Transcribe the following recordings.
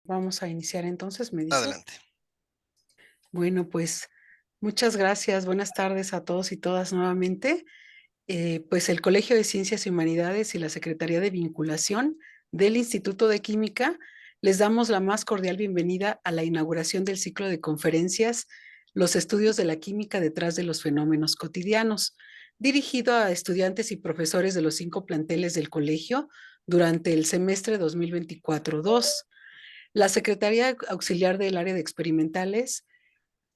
Vamos a iniciar entonces, ¿me dices? Adelante. Bueno, pues muchas gracias. Buenas tardes a todos y todas nuevamente. Pues el Colegio de Ciencias y Humanidades y la Secretaría de Vinculación del Instituto de Química les damos la más cordial bienvenida a la inauguración del ciclo de conferencias Los estudios de la química detrás de los fenómenos cotidianos, dirigido a estudiantes y profesores de los 5 planteles del colegio durante el semestre 2024-2. La Secretaría Auxiliar del Área de Experimentales,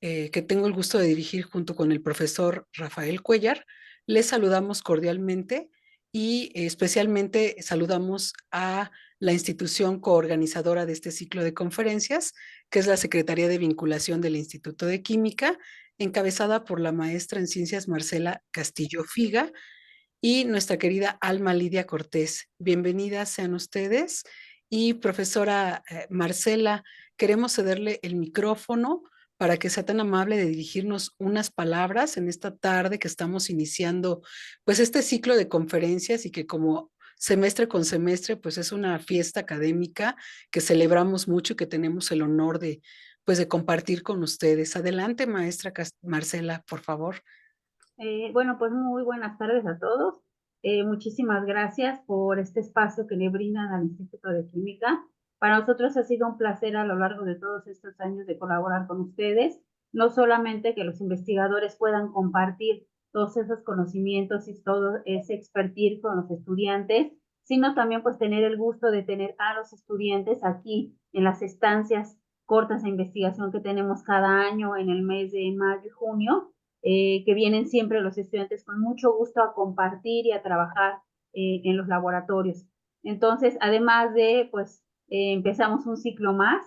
que tengo el gusto de dirigir junto con el profesor Rafael Cuellar, les saludamos cordialmente y especialmente saludamos a la institución coorganizadora de este ciclo de conferencias, que es la Secretaría de Vinculación del Instituto de Química, encabezada por la maestra en Ciencias Marcela Castillo Figa y nuestra querida Alma Lidia Cortés. Bienvenidas sean ustedes. Y profesora Marcela, queremos cederle el micrófono para que sea tan amable de dirigirnos unas palabras en esta tarde que estamos iniciando pues este ciclo de conferencias y que como semestre con semestre pues es una fiesta académica que celebramos mucho y que tenemos el honor de pues de compartir con ustedes. Adelante, maestra Marcela, por favor. Bueno, pues muy buenas tardes a todos. Muchísimas gracias por este espacio que le brindan al Instituto de Química. Para nosotros ha sido un placer a lo largo de todos estos años de colaborar con ustedes, no solamente que los investigadores puedan compartir todos esos conocimientos y todo ese expertise con los estudiantes, sino también pues tener el gusto de tener a los estudiantes aquí en las estancias cortas de investigación que tenemos cada año en el mes de mayo y junio, que vienen siempre los estudiantes con mucho gusto a compartir y a trabajar en los laboratorios. Entonces, además de, pues, empezamos un ciclo más,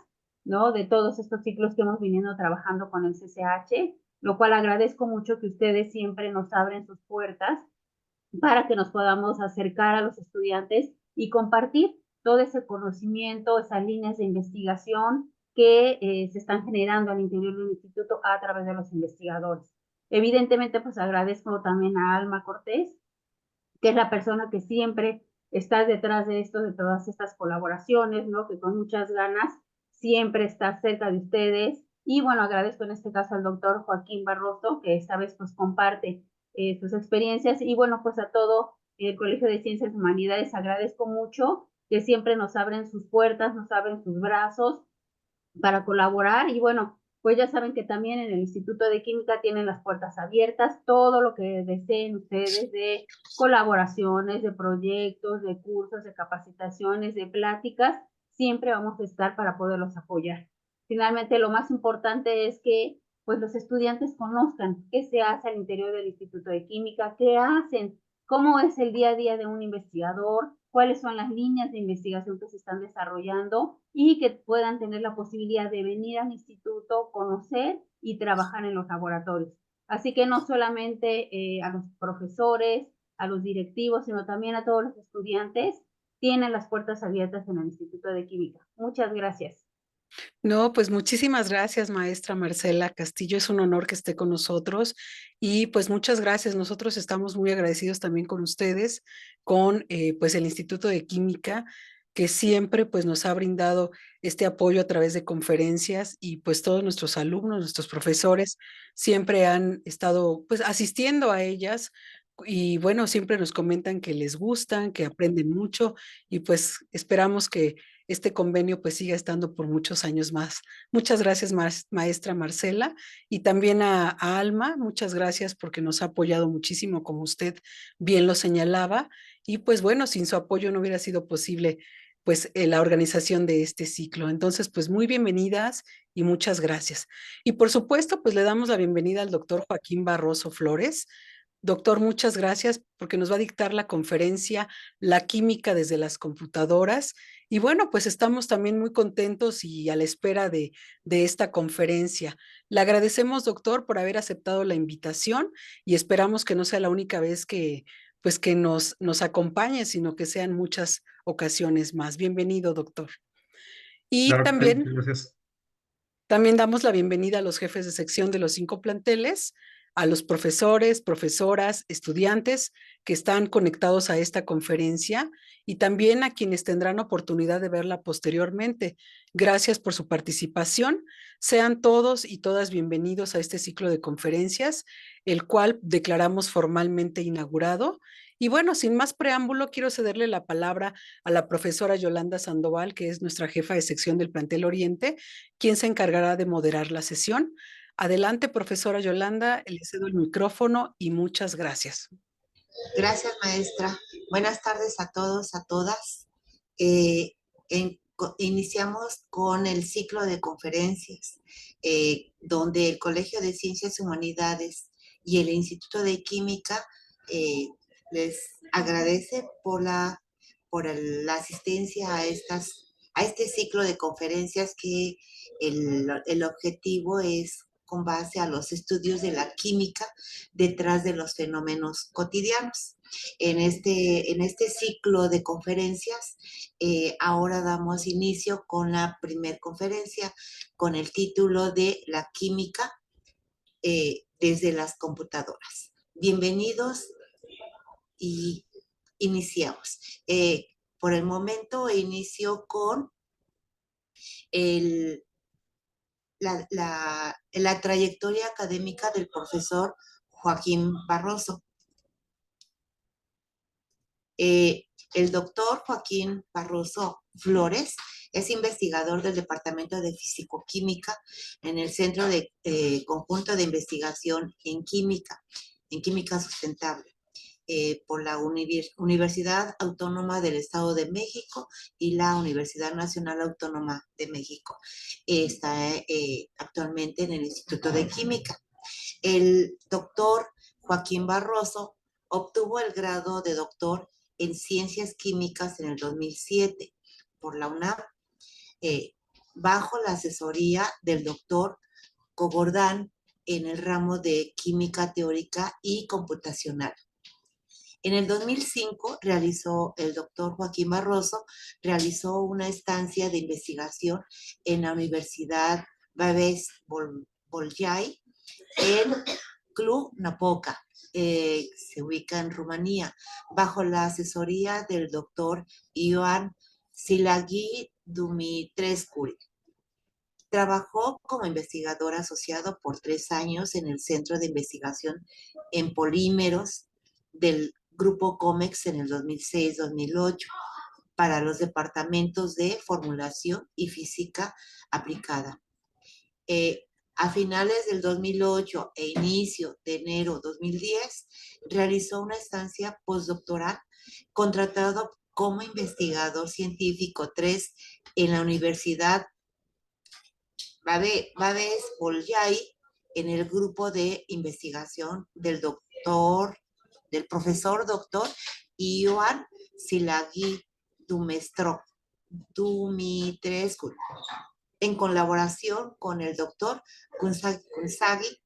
¿no? De todos estos ciclos que hemos venido trabajando con el CCH, lo cual agradezco mucho que ustedes siempre nos abren sus puertas para que nos podamos acercar a los estudiantes y compartir todo ese conocimiento, esas líneas de investigación que se están generando al interior del instituto a través de los investigadores. Evidentemente, pues agradezco también a Alma Cortés, que es la persona que siempre está detrás de esto, de todas estas colaboraciones, ¿no? Que con muchas ganas siempre está cerca de ustedes. Y bueno, agradezco en este caso al doctor Joaquín Barroso, que esta vez pues comparte sus experiencias. Y bueno, pues a todo el Colegio de Ciencias y Humanidades agradezco mucho que siempre nos abren sus puertas, nos abren sus brazos para colaborar. Y bueno, pues ya saben que también en el Instituto de Química tienen las puertas abiertas, todo lo que deseen ustedes de colaboraciones, de proyectos, de cursos, de capacitaciones, de pláticas, siempre vamos a estar para poderlos apoyar. Finalmente, lo más importante es que pues los estudiantes conozcan qué se hace al interior del Instituto de Química, qué hacen, cómo es el día a día de un investigador, cuáles son las líneas de investigación que se están desarrollando y que puedan tener la posibilidad de venir al instituto, conocer y trabajar en los laboratorios. Así que no solamente a los profesores, a los directivos, sino también a todos los estudiantes, tienen las puertas abiertas en el Instituto de Química. Muchas gracias. No, pues muchísimas gracias, maestra Marcela Castillo. Es un honor que esté con nosotros y pues muchas gracias. Nosotros estamos muy agradecidos también con ustedes, con pues el Instituto de Química, que siempre pues nos ha brindado este apoyo a través de conferencias y pues todos nuestros alumnos, nuestros profesores siempre han estado pues asistiendo a ellas. Y bueno, siempre nos comentan que les gustan, que aprenden mucho y pues esperamos que este convenio pues siga estando por muchos años más. Muchas gracias, maestra Marcela, y también a Alma, muchas gracias porque nos ha apoyado muchísimo, como usted bien lo señalaba, y pues bueno, sin su apoyo no hubiera sido posible pues la organización de este ciclo. Entonces, pues muy bienvenidas y muchas gracias. Y por supuesto, pues le damos la bienvenida al doctor Joaquín Barroso Flores. Doctor, muchas gracias porque nos va a dictar la conferencia La química desde las computadoras. Y bueno, pues estamos también muy contentos y a la espera de esta conferencia. Le agradecemos, doctor, por haber aceptado la invitación y esperamos que no sea la única vez que, pues, que nos acompañe, sino que sean muchas ocasiones más. Bienvenido, doctor. Y Claro que sí, muchas también gracias. también damos la bienvenida a los jefes de sección de los 5 planteles, a los profesores, profesoras, estudiantes que están conectados a esta conferencia y también a quienes tendrán oportunidad de verla posteriormente. Gracias por su participación. Sean todos y todas bienvenidos a este ciclo de conferencias, el cual declaramos formalmente inaugurado. Y bueno, sin más preámbulo, quiero cederle la palabra a la profesora Yolanda Sandoval, que es nuestra jefa de sección del Plantel Oriente, quien se encargará de moderar la sesión. Adelante, profesora Yolanda, le cedo el micrófono y muchas gracias. Gracias, maestra. Buenas tardes a todos, a todas. Eh, Iniciamos con el ciclo de conferencias, donde el Colegio de Ciencias y Humanidades y el Instituto de Química les agradece por la asistencia a este ciclo de conferencias que el objetivo es con base a los estudios de la química detrás de los fenómenos cotidianos. En este ciclo de conferencias, ahora damos inicio con la primer conferencia con el título de La química desde las computadoras. Bienvenidos y iniciamos. Por el momento inicio con el, la trayectoria académica del profesor Joaquín Barroso. El doctor Joaquín Barroso Flores es investigador del Departamento de Fisicoquímica en el Centro de Conjunto de Investigación en Química Sustentable, por la Universidad Autónoma del Estado de México y la Universidad Nacional Autónoma de México. Está actualmente en el Instituto de Química. El doctor Joaquín Barroso obtuvo el grado de doctor en Ciencias Químicas en el 2007 por la UNAM, bajo la asesoría del doctor Cobordán en el ramo de Química Teórica y Computacional. En el 2005 el doctor Joaquín Barroso realizó una estancia de investigación en la Universidad Babes Bolyai en Cluj-Napoca, se ubica en Rumanía, bajo la asesoría del doctor Ioan Silagi Dumitrescu. Trabajó como investigador asociado por 3 años en el Centro de Investigación en Polímeros del Grupo COMEX en el 2006-2008 para los departamentos de Formulación y Física Aplicada. A finales del 2008 e inicio de enero 2010, realizó una estancia postdoctoral contratado como investigador científico 3 en la Universidad Babes Bolyai en el grupo de investigación del profesor doctor Ioan Silagi Dumitrescu, en colaboración con el doctor Kunsagi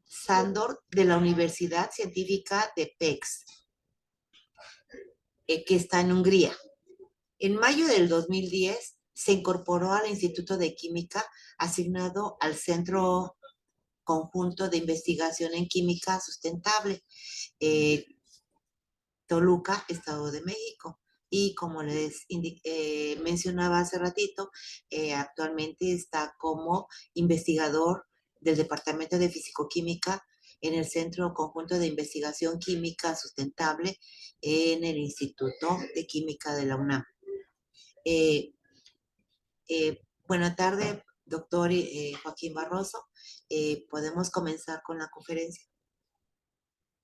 Sándor de la Universidad Científica de Pécs, que está en Hungría. En mayo del 2010 se incorporó al Instituto de Química, asignado al Centro Conjunto de Investigación en Química Sustentable, Toluca, Estado de México. Y como les mencionaba hace ratito, actualmente está como investigador del Departamento de Fisicoquímica en el Centro Conjunto de Investigación Química Sustentable en el Instituto de Química de la UNAM. Buenas tardes, doctor Joaquín Barroso. Podemos comenzar con la conferencia.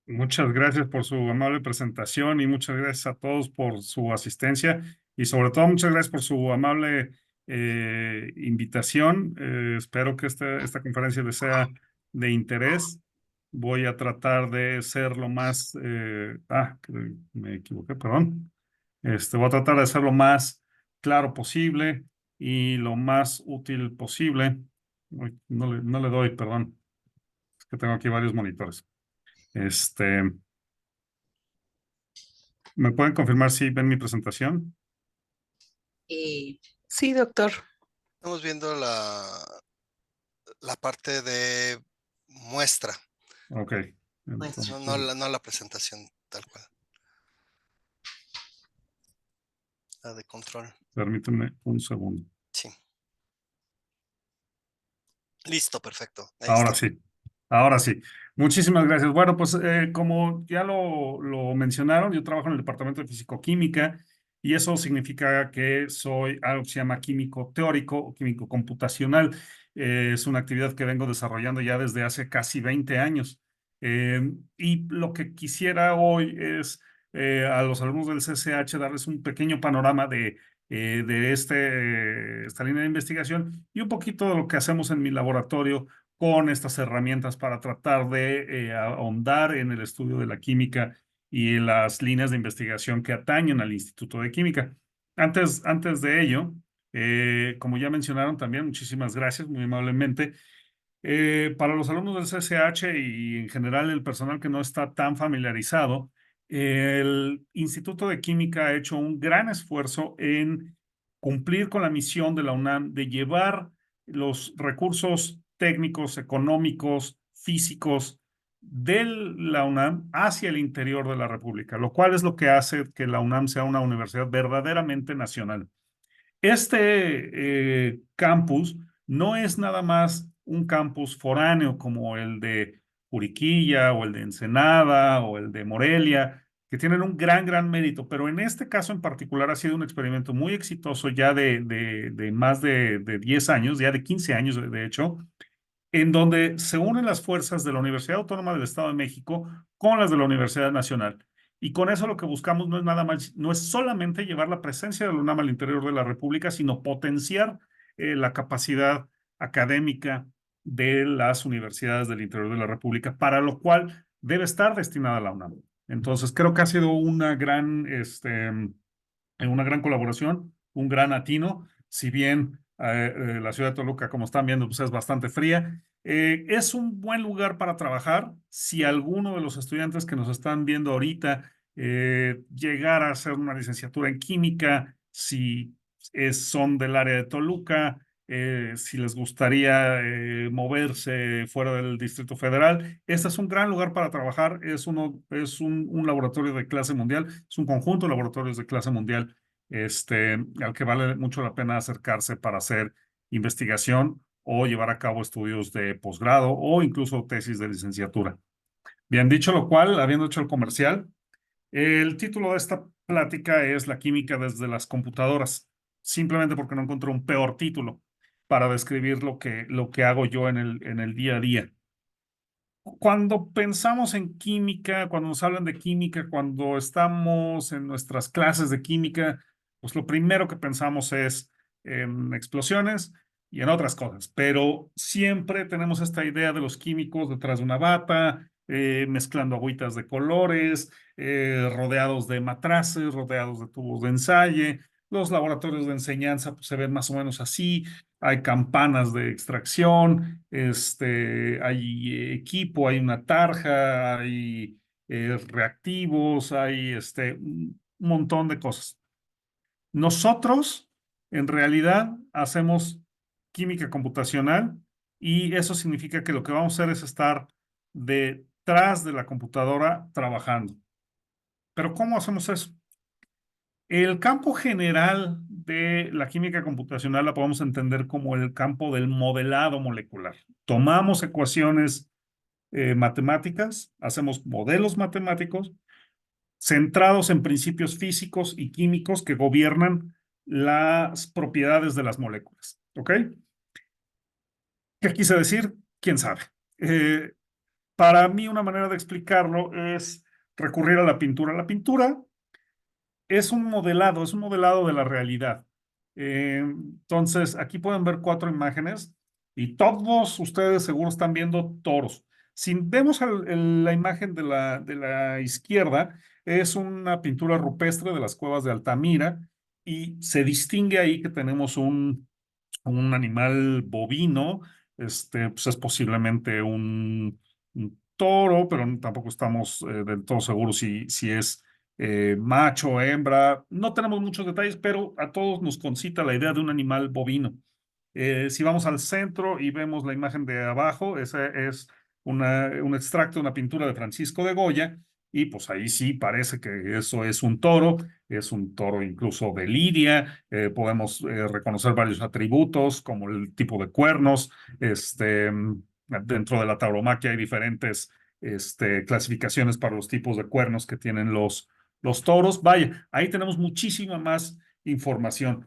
Muchas gracias por su amable presentación y muchas gracias a todos por su asistencia y sobre todo muchas gracias por su amable invitación. Espero que esta conferencia les sea de interés. Voy a tratar de ser lo más... me equivoqué, perdón. Voy a tratar de ser lo más claro posible y lo más útil posible. Uy, no le doy, perdón. Es que tengo aquí varios monitores. ¿Me pueden confirmar si ven mi presentación? Sí, doctor. Estamos viendo la parte de muestra. Ok. Pues, Entonces, No la presentación tal cual. La de control. permíteme un segundo. Sí. Listo, perfecto. Ahí Ahora está. sí, ahora sí. Muchísimas gracias. Bueno, pues como ya lo mencionaron, yo trabajo en el departamento de fisicoquímica y eso significa que soy algo que se llama químico teórico o químico computacional. Es una actividad que vengo desarrollando ya desde hace casi 20 años. Y lo que quisiera hoy es a los alumnos del CCH darles un pequeño panorama de esta línea de investigación y un poquito de lo que hacemos en mi laboratorio con estas herramientas para tratar de ahondar en el estudio de la química y en las líneas de investigación que atañen al Instituto de Química. Antes de ello, como ya mencionaron también, muchísimas gracias, muy amablemente. Para los alumnos del CCH y en general el personal que no está tan familiarizado, el Instituto de Química ha hecho un gran esfuerzo en cumplir con la misión de la UNAM de llevar los recursos técnicos, económicos, físicos de la UNAM hacia el interior de la República, lo cual es lo que hace que la UNAM sea una universidad verdaderamente nacional. Este campus no es nada más un campus foráneo como el de Juriquilla o el de Ensenada o el de Morelia, que tienen un gran mérito, pero en este caso en particular ha sido un experimento muy exitoso ya de más de 10 años, ya de 15 años de hecho, en donde se unen las fuerzas de la Universidad Autónoma del Estado de México con las de la Universidad Nacional. Y con eso lo que buscamos no es nada más, no es solamente llevar la presencia de la UNAM al interior de la República, sino potenciar la capacidad académica de las universidades del interior de la República, para lo cual debe estar destinada la UNAM. Entonces, creo que ha sido una gran colaboración, un gran atino, si bien la ciudad de Toluca, como están viendo, pues es bastante fría. Es un buen lugar para trabajar si alguno de los estudiantes que nos están viendo ahorita llegara a hacer una licenciatura en química, si son del área de Toluca, si les gustaría moverse fuera del Distrito Federal. Este es un gran lugar para trabajar, es un laboratorio de clase mundial, es un conjunto de laboratorios de clase mundial al que vale mucho la pena acercarse para hacer investigación o llevar a cabo estudios de posgrado o incluso tesis de licenciatura. Bien, dicho lo cual, habiendo hecho el comercial, el título de esta plática es La química desde las computadoras, simplemente porque no encontré un peor título para describir lo que hago yo en el día a día. Cuando pensamos en química, cuando nos hablan de química, cuando estamos en nuestras clases de química, pues lo primero que pensamos es en explosiones y en otras cosas, pero siempre tenemos esta idea de los químicos detrás de una bata, mezclando agüitas de colores, rodeados de matraces, rodeados de tubos de ensayo. Los laboratorios de enseñanza pues, se ven más o menos así. Hay campanas de extracción, hay equipo, hay una tarja, hay reactivos, hay un montón de cosas. Nosotros, en realidad, hacemos química computacional y eso significa que lo que vamos a hacer es estar detrás de la computadora trabajando. Pero ¿cómo hacemos eso? El campo general de la química computacional la podemos entender como el campo del modelado molecular. Tomamos ecuaciones matemáticas, hacemos modelos matemáticos centrados en principios físicos y químicos que gobiernan las propiedades de las moléculas. ¿Ok? ¿Qué quise decir? ¿Quién sabe? Para mí una manera de explicarlo es recurrir a la pintura. La pintura es un modelado de la realidad. Entonces, aquí pueden ver 4 imágenes y todos ustedes seguro están viendo toros. Si vemos la imagen de la izquierda, es una pintura rupestre de las cuevas de Altamira y se distingue ahí que tenemos un animal bovino, pues es posiblemente un toro, pero tampoco estamos del todo seguros si es macho o hembra. No tenemos muchos detalles, pero a todos nos concita la idea de un animal bovino. Si vamos al centro y vemos la imagen de abajo, esa es un extracto de una pintura de Francisco de Goya, y pues ahí sí parece que eso es un toro incluso de lidia, podemos reconocer varios atributos como el tipo de cuernos, dentro de la tauromaquia hay diferentes clasificaciones para los tipos de cuernos que tienen los toros. Vaya, ahí tenemos muchísima más información.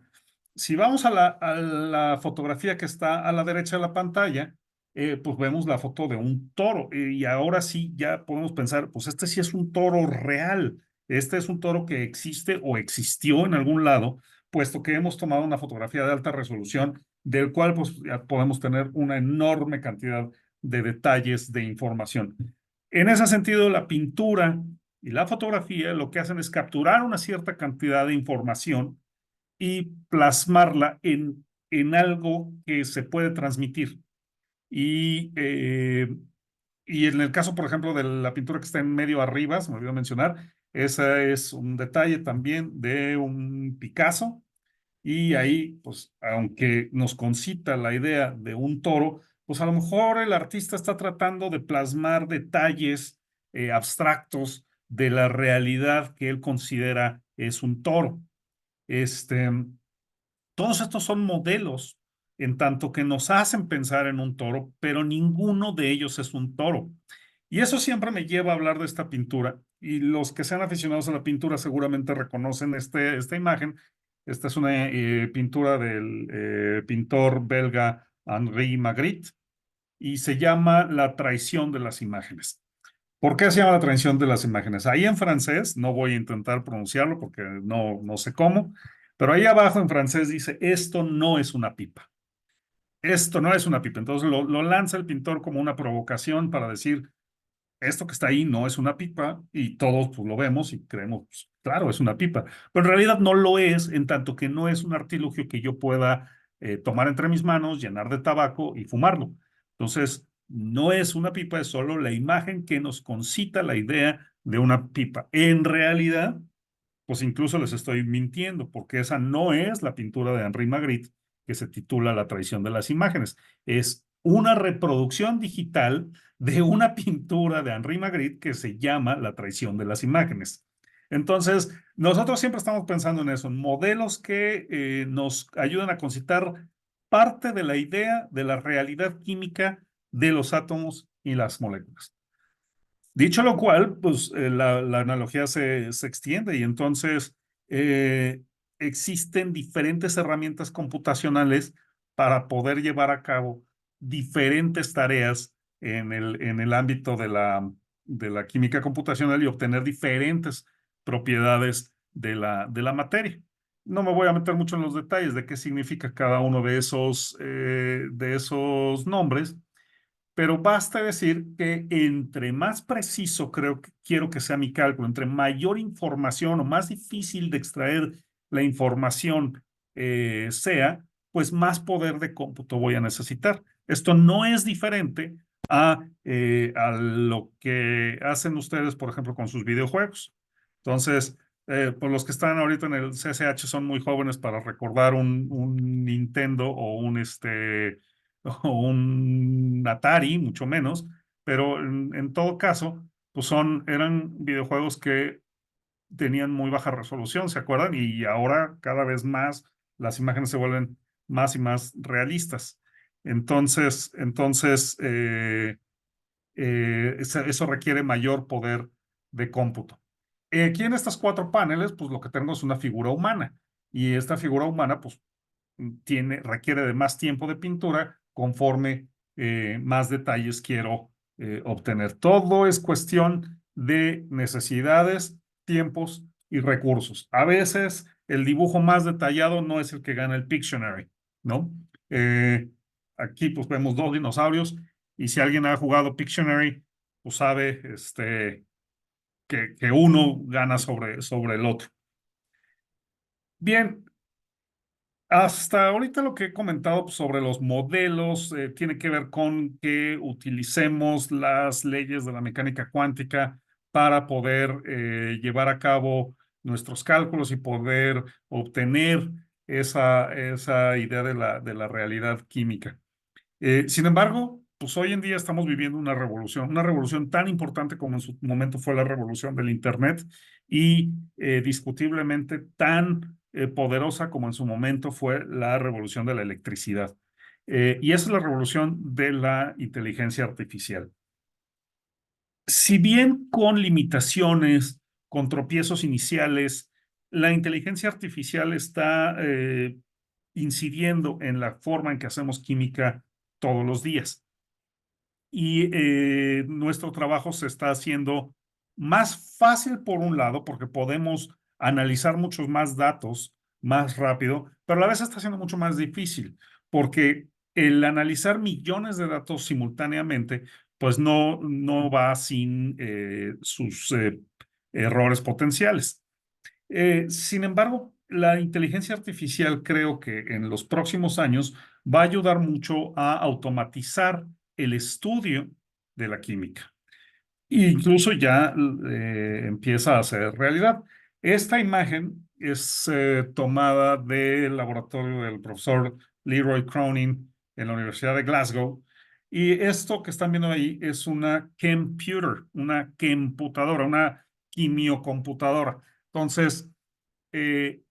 Si vamos a la fotografía que está a la derecha de la pantalla, pues vemos la foto de un toro. Y ahora sí ya podemos pensar, pues este sí es un toro real. Este es un toro que existe o existió en algún lado, puesto que hemos tomado una fotografía de alta resolución, del cual pues ya podemos tener una enorme cantidad de detalles de información. En ese sentido, la pintura y la fotografía lo que hacen es capturar una cierta cantidad de información y plasmarla en algo que se puede transmitir. Y en el caso, por ejemplo, de la pintura que está en medio arriba, se me olvidó mencionar, esa es un detalle también de un Picasso. Y ahí, pues, aunque nos concita la idea de un toro, pues a lo mejor el artista está tratando de plasmar detalles abstractos de la realidad que él considera es un toro. Este, Todos estos son modelos en tanto que nos hacen pensar en un toro, pero ninguno de ellos es un toro. Y eso siempre me lleva a hablar de esta pintura. Y los que sean aficionados a la pintura seguramente reconocen esta imagen. Esta es una pintura del pintor belga Henri Magritte y se llama La traición de las imágenes. ¿Por qué se llama La traición de las imágenes? Ahí en francés, no voy a intentar pronunciarlo porque no sé cómo, pero ahí abajo en francés dice, esto no es una pipa. Esto no es una pipa. Entonces lo lanza el pintor como una provocación para decir, esto que está ahí no es una pipa, y todos pues, lo vemos y creemos, pues, claro, es una pipa. Pero en realidad no lo es, en tanto que no es un artilugio que yo pueda tomar entre mis manos, llenar de tabaco y fumarlo. Entonces, no es una pipa, es solo la imagen que nos concita la idea de una pipa. En realidad, pues incluso les estoy mintiendo, porque esa no es la pintura de Henri Magritte que se titula La traición de las imágenes. Es una reproducción digital de una pintura de Henri Magritte que se llama La traición de las imágenes. Entonces, nosotros siempre estamos pensando en eso, en modelos que nos ayudan a concitar parte de la idea de la realidad química de los átomos y las moléculas. Dicho lo cual, pues la analogía se extiende y entonces eh, existen diferentes herramientas computacionales para poder llevar a cabo diferentes tareas en el ámbito de la química computacional y obtener diferentes propiedades de la materia. No me voy a meter mucho en los detalles de qué significa cada uno de esos nombres, pero basta decir que entre más preciso quiero que sea mi cálculo, entre mayor información o más difícil de extraer la información sea, pues más poder de cómputo voy a necesitar. Esto no es diferente a lo que hacen ustedes, por ejemplo, con sus videojuegos. Entonces, pues los que están ahorita en el CCH son muy jóvenes para recordar un Nintendo o o un Atari, mucho menos, pero en todo caso, pues eran videojuegos que tenían muy baja resolución, ¿se acuerdan? Y ahora cada vez más las imágenes se vuelven más y más realistas. Eso requiere mayor poder de cómputo. Aquí en estos 4 paneles, pues lo que tenemos es una figura humana. Y esta figura humana, pues requiere de más tiempo de pintura conforme más detalles quiero obtener. Todo es cuestión de necesidades, tiempos y recursos. A veces el dibujo más detallado no es el que gana el Pictionary, ¿no? Aquí pues vemos 2 dinosaurios y si alguien ha jugado Pictionary, pues sabe que uno gana sobre el otro. Bien, hasta ahorita lo que he comentado sobre los modelos tiene que ver con que utilicemos las leyes de la mecánica cuántica para poder llevar a cabo nuestros cálculos y poder obtener esa idea de la realidad química. Sin embargo, pues hoy en día estamos viviendo una revolución tan importante como en su momento fue la revolución del Internet y discutiblemente tan poderosa como en su momento fue la revolución de la electricidad. Y esa es la revolución de la inteligencia artificial. Si bien con limitaciones, con tropiezos iniciales, la inteligencia artificial está incidiendo en la forma en que hacemos química todos los días. Y nuestro trabajo se está haciendo más fácil por un lado, porque podemos analizar muchos más datos más rápido, pero a la vez está siendo mucho más difícil, porque el analizar millones de datos simultáneamente, pues no va sin sus errores potenciales. Sin embargo, la inteligencia artificial creo que en los próximos años va a ayudar mucho a automatizar el estudio de la química. E incluso ya empieza a ser realidad. Esta imagen es tomada del laboratorio del profesor Leroy Cronin en la Universidad de Glasgow. Y esto que están viendo ahí es una computer, una computadora, una quimiocomputadora. Entonces, eh,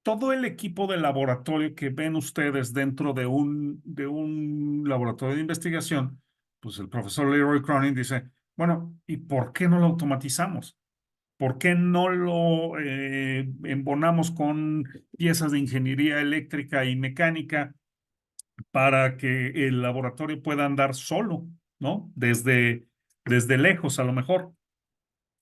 todo el equipo de laboratorio que ven ustedes dentro de un laboratorio de investigación, pues el profesor Leroy Cronin dice, bueno, ¿y por qué no lo automatizamos? ¿Por qué no lo embonamos con piezas de ingeniería eléctrica y mecánica para que el laboratorio pueda andar solo, ¿no? Desde lejos, a lo mejor.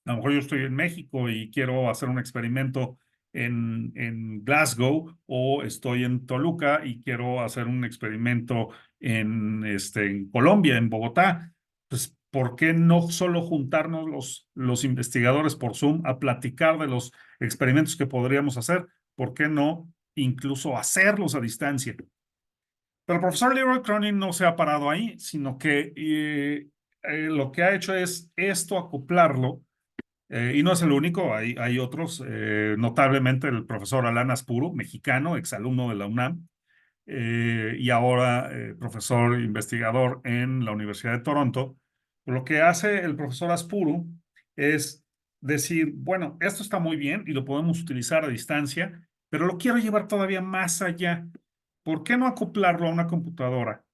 A lo mejor yo estoy en México y quiero hacer un experimento en Glasgow, o estoy en Toluca y quiero hacer un experimento en Colombia, en Bogotá. Pues, ¿por qué no solo juntarnos los investigadores por Zoom a platicar de los experimentos que podríamos hacer? ¿Por qué no incluso hacerlos a distancia? Pero el profesor Leroy Cronin no se ha parado ahí, sino que lo que ha hecho es esto acoplarlo y no es el único, hay otros, notablemente el profesor Alan Aspuro, mexicano, exalumno de la UNAM, y ahora profesor investigador en la Universidad de Toronto. Lo que hace el profesor Aspuro es decir, bueno, esto está muy bien y lo podemos utilizar a distancia, pero lo quiero llevar todavía más allá. ¿Por qué no acoplarlo a una computadora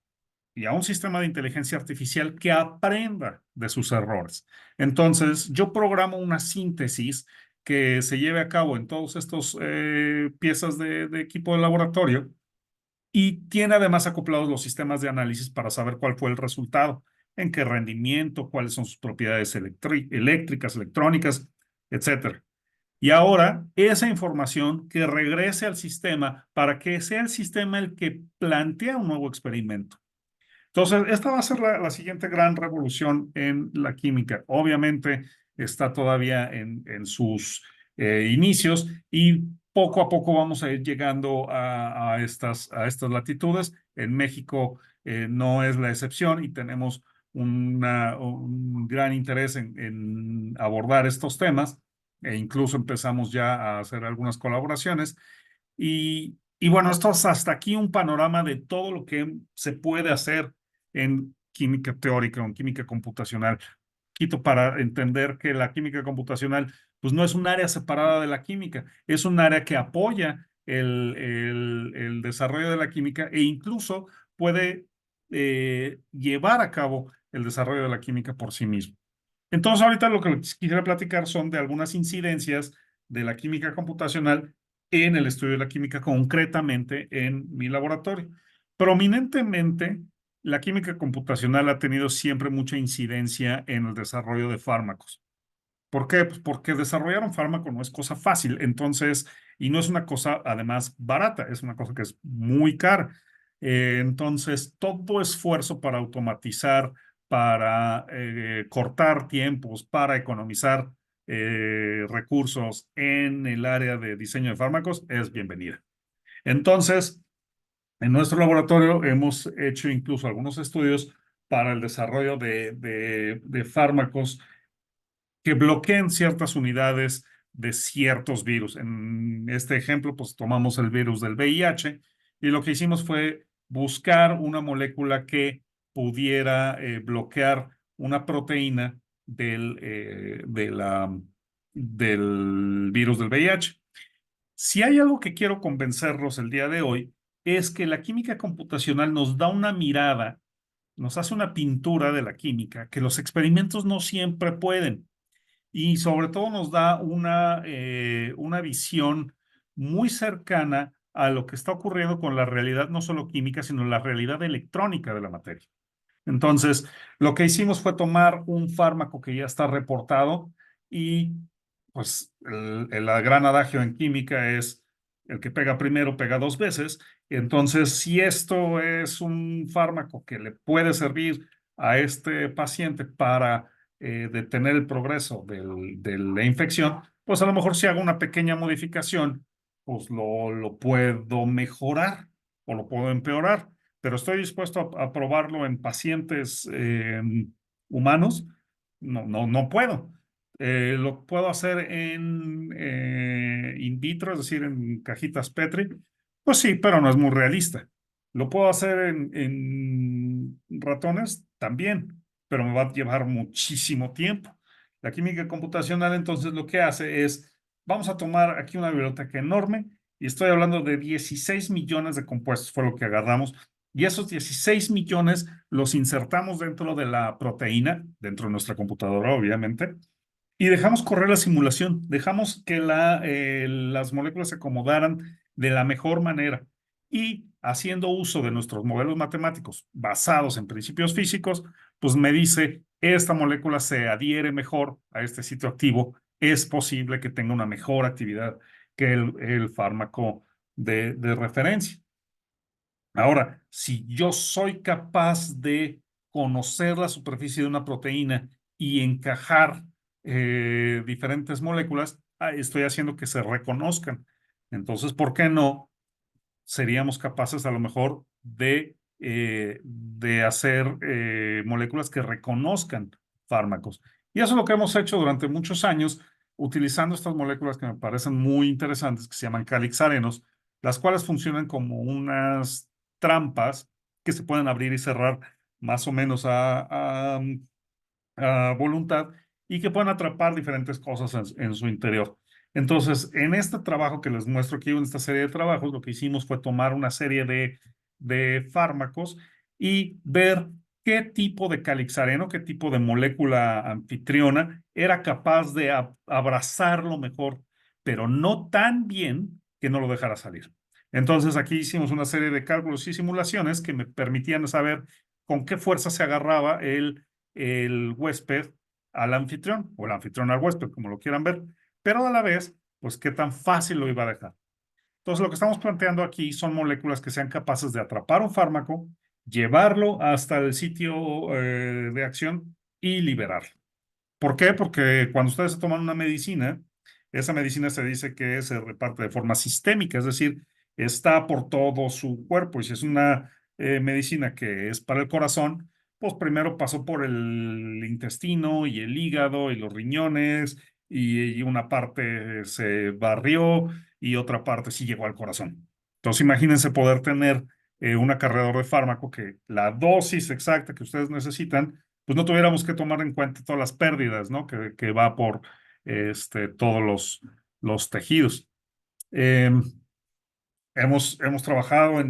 y a un sistema de inteligencia artificial que aprenda de sus errores? Entonces, yo programo una síntesis que se lleve a cabo en todos estos piezas de equipo de laboratorio y tiene además acoplados los sistemas de análisis para saber cuál fue el resultado, en qué rendimiento, cuáles son sus propiedades eléctricas, electrónicas, etcétera. Y ahora esa información que regrese al sistema para que sea el sistema el que plantea un nuevo experimento. Entonces, esta va a ser la siguiente gran revolución en la química. Obviamente está todavía en sus inicios y poco a poco vamos a ir llegando a estas latitudes. En México no es la excepción y tenemos un gran interés en abordar estos temas e incluso empezamos ya a hacer algunas colaboraciones. Y bueno, esto es hasta aquí un panorama de todo lo que se puede hacer en química teórica o en química computacional. Quito para entender que la química computacional pues no es un área separada de la química, es un área que apoya el desarrollo de la química e incluso puede llevar a cabo el desarrollo de la química por sí mismo. Entonces, ahorita lo que les quisiera platicar son de algunas incidencias de la química computacional en el estudio de la química, concretamente en mi laboratorio. Prominentemente, la química computacional ha tenido siempre mucha incidencia en el desarrollo de fármacos. ¿Por qué? Pues porque desarrollar un fármaco no es cosa fácil, entonces, y no es una cosa además barata, es una cosa que es muy cara. Entonces, todo esfuerzo para automatizar, para cortar tiempos, para economizar recursos en el área de diseño de fármacos es bienvenida. Entonces, en nuestro laboratorio hemos hecho incluso algunos estudios para el desarrollo de fármacos que bloqueen ciertas unidades de ciertos virus. En este ejemplo, pues tomamos el virus del VIH y lo que hicimos fue buscar una molécula que pudiera bloquear una proteína del virus del VIH. Si hay algo que quiero convencerlos el día de hoy, es que la química computacional nos da una mirada, nos hace una pintura de la química que los experimentos no siempre pueden. Y sobre todo nos da una visión muy cercana a lo que está ocurriendo con la realidad, no solo química, sino la realidad electrónica de la materia. Entonces, lo que hicimos fue tomar un fármaco que ya está reportado y pues el gran adagio en química es el que pega primero pega dos veces. Entonces, si esto es un fármaco que le puede servir a este paciente para detener el progreso de la infección, pues a lo mejor si hago una pequeña modificación, pues lo puedo mejorar o lo puedo empeorar, pero estoy dispuesto a probarlo en pacientes humanos. No puedo. Lo puedo hacer en in vitro, es decir, en cajitas Petri. Pues sí, pero no es muy realista. Lo puedo hacer en ratones también, pero me va a llevar muchísimo tiempo. La química computacional entonces lo que hace es, vamos a tomar aquí una biblioteca enorme y estoy hablando de 16 millones de compuestos, fue lo que agarramos, y esos 16 millones los insertamos dentro de la proteína, dentro de nuestra computadora, obviamente, y dejamos correr la simulación, dejamos que las moléculas se acomodaran de la mejor manera. Y haciendo uso de nuestros modelos matemáticos basados en principios físicos, pues me dice, esta molécula se adhiere mejor a este sitio activo, es posible que tenga una mejor actividad que el fármaco de referencia. Ahora, si yo soy capaz de conocer la superficie de una proteína y encajar diferentes moléculas, estoy haciendo que se reconozcan. Entonces, ¿por qué no seríamos capaces a lo mejor de hacer moléculas que reconozcan fármacos? Y eso es lo que hemos hecho durante muchos años, utilizando estas moléculas que me parecen muy interesantes, que se llaman calixarenos, las cuales funcionan como unas trampas que se pueden abrir y cerrar más o menos a voluntad y que pueden atrapar diferentes cosas en su interior. Entonces, en este trabajo que les muestro aquí, en esta serie de trabajos, lo que hicimos fue tomar una serie de fármacos y ver qué tipo de calixareno, qué tipo de molécula anfitriona era capaz de abrazarlo mejor, pero no tan bien que no lo dejara salir. Entonces, aquí hicimos una serie de cálculos y simulaciones que me permitían saber con qué fuerza se agarraba el huésped al anfitrión o el anfitrión al huésped, como lo quieran ver, pero a la vez, pues qué tan fácil lo iba a dejar. Entonces, lo que estamos planteando aquí son moléculas que sean capaces de atrapar un fármaco, llevarlo hasta el sitio de acción y liberarlo. ¿Por qué? Porque cuando ustedes se toman una medicina, esa medicina se dice que se reparte de forma sistémica, es decir, está por todo su cuerpo. Y si es una medicina que es para el corazón, pues primero pasó por el intestino y el hígado y los riñones y una parte se barrió y otra parte sí llegó al corazón. Entonces imagínense poder tener un acarreador de fármaco que la dosis exacta que ustedes necesitan pues no tuviéramos que tomar en cuenta todas las pérdidas, ¿no? Que va por todos los tejidos. Eh, hemos trabajado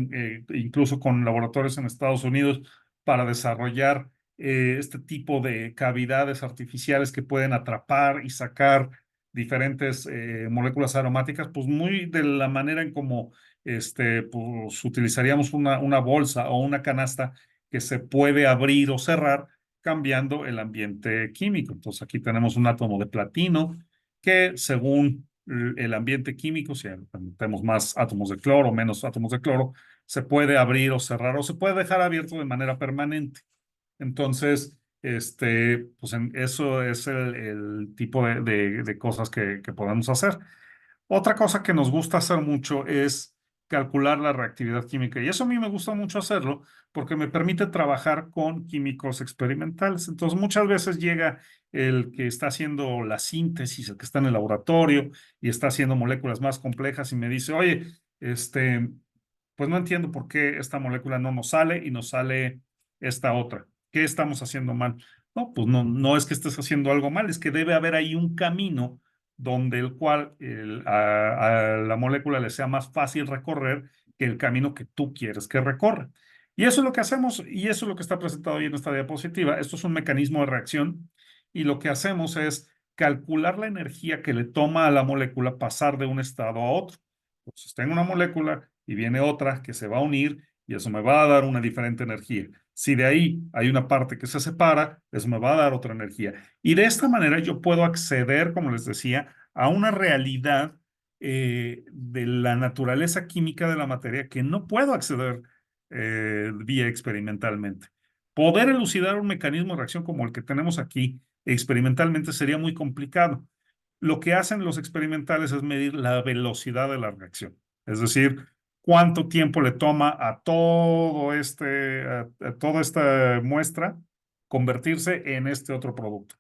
incluso con laboratorios en Estados Unidos para desarrollar este tipo de cavidades artificiales que pueden atrapar y sacar diferentes moléculas aromáticas, pues muy de la manera en como pues, utilizaríamos una bolsa o una canasta que se puede abrir o cerrar cambiando el ambiente químico. Entonces aquí tenemos un átomo de platino que según el ambiente químico, si tenemos más átomos de cloro o menos átomos de cloro, se puede abrir o cerrar o se puede dejar abierto de manera permanente. Entonces, pues eso es el tipo de cosas que podemos hacer. Otra cosa que nos gusta hacer mucho es calcular la reactividad química. Y eso a mí me gusta mucho hacerlo porque me permite trabajar con químicos experimentales. Entonces, muchas veces llega el que está haciendo la síntesis, el que está en el laboratorio y está haciendo moléculas más complejas y me dice, oye, pues no entiendo por qué esta molécula no nos sale y nos sale esta otra. ¿Qué estamos haciendo mal? No, pues no es que estés haciendo algo mal, es que debe haber ahí un camino donde el cual a la molécula le sea más fácil recorrer que el camino que tú quieres que recorra. Y eso es lo que hacemos, y eso es lo que está presentado ahí en esta diapositiva. Esto es un mecanismo de reacción, y lo que hacemos es calcular la energía que le toma a la molécula pasar de un estado a otro. Entonces, tengo una molécula y viene otra que se va a unir, y eso me va a dar una diferente energía. Si de ahí hay una parte que se separa, eso me va a dar otra energía. Y de esta manera yo puedo acceder, como les decía, a una realidad de la naturaleza química de la materia que no puedo acceder vía experimentalmente. Poder elucidar un mecanismo de reacción como el que tenemos aquí experimentalmente sería muy complicado. Lo que hacen los experimentales es medir la velocidad de la reacción. Es decir, cuánto tiempo le toma a a toda esta muestra convertirse en este otro producto.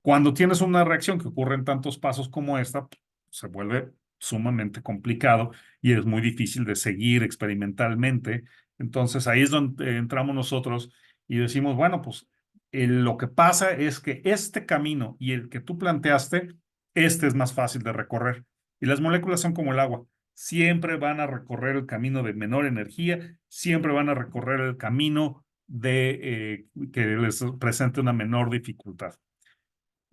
Cuando tienes una reacción que ocurre en tantos pasos como esta, se vuelve sumamente complicado y es muy difícil de seguir experimentalmente. Entonces ahí es donde entramos nosotros y decimos, bueno, pues lo que pasa es que este camino y el que tú planteaste, este es más fácil de recorrer. Y las moléculas son como el agua. Siempre van a recorrer el camino de menor energía, siempre van a recorrer el camino de que les presente una menor dificultad.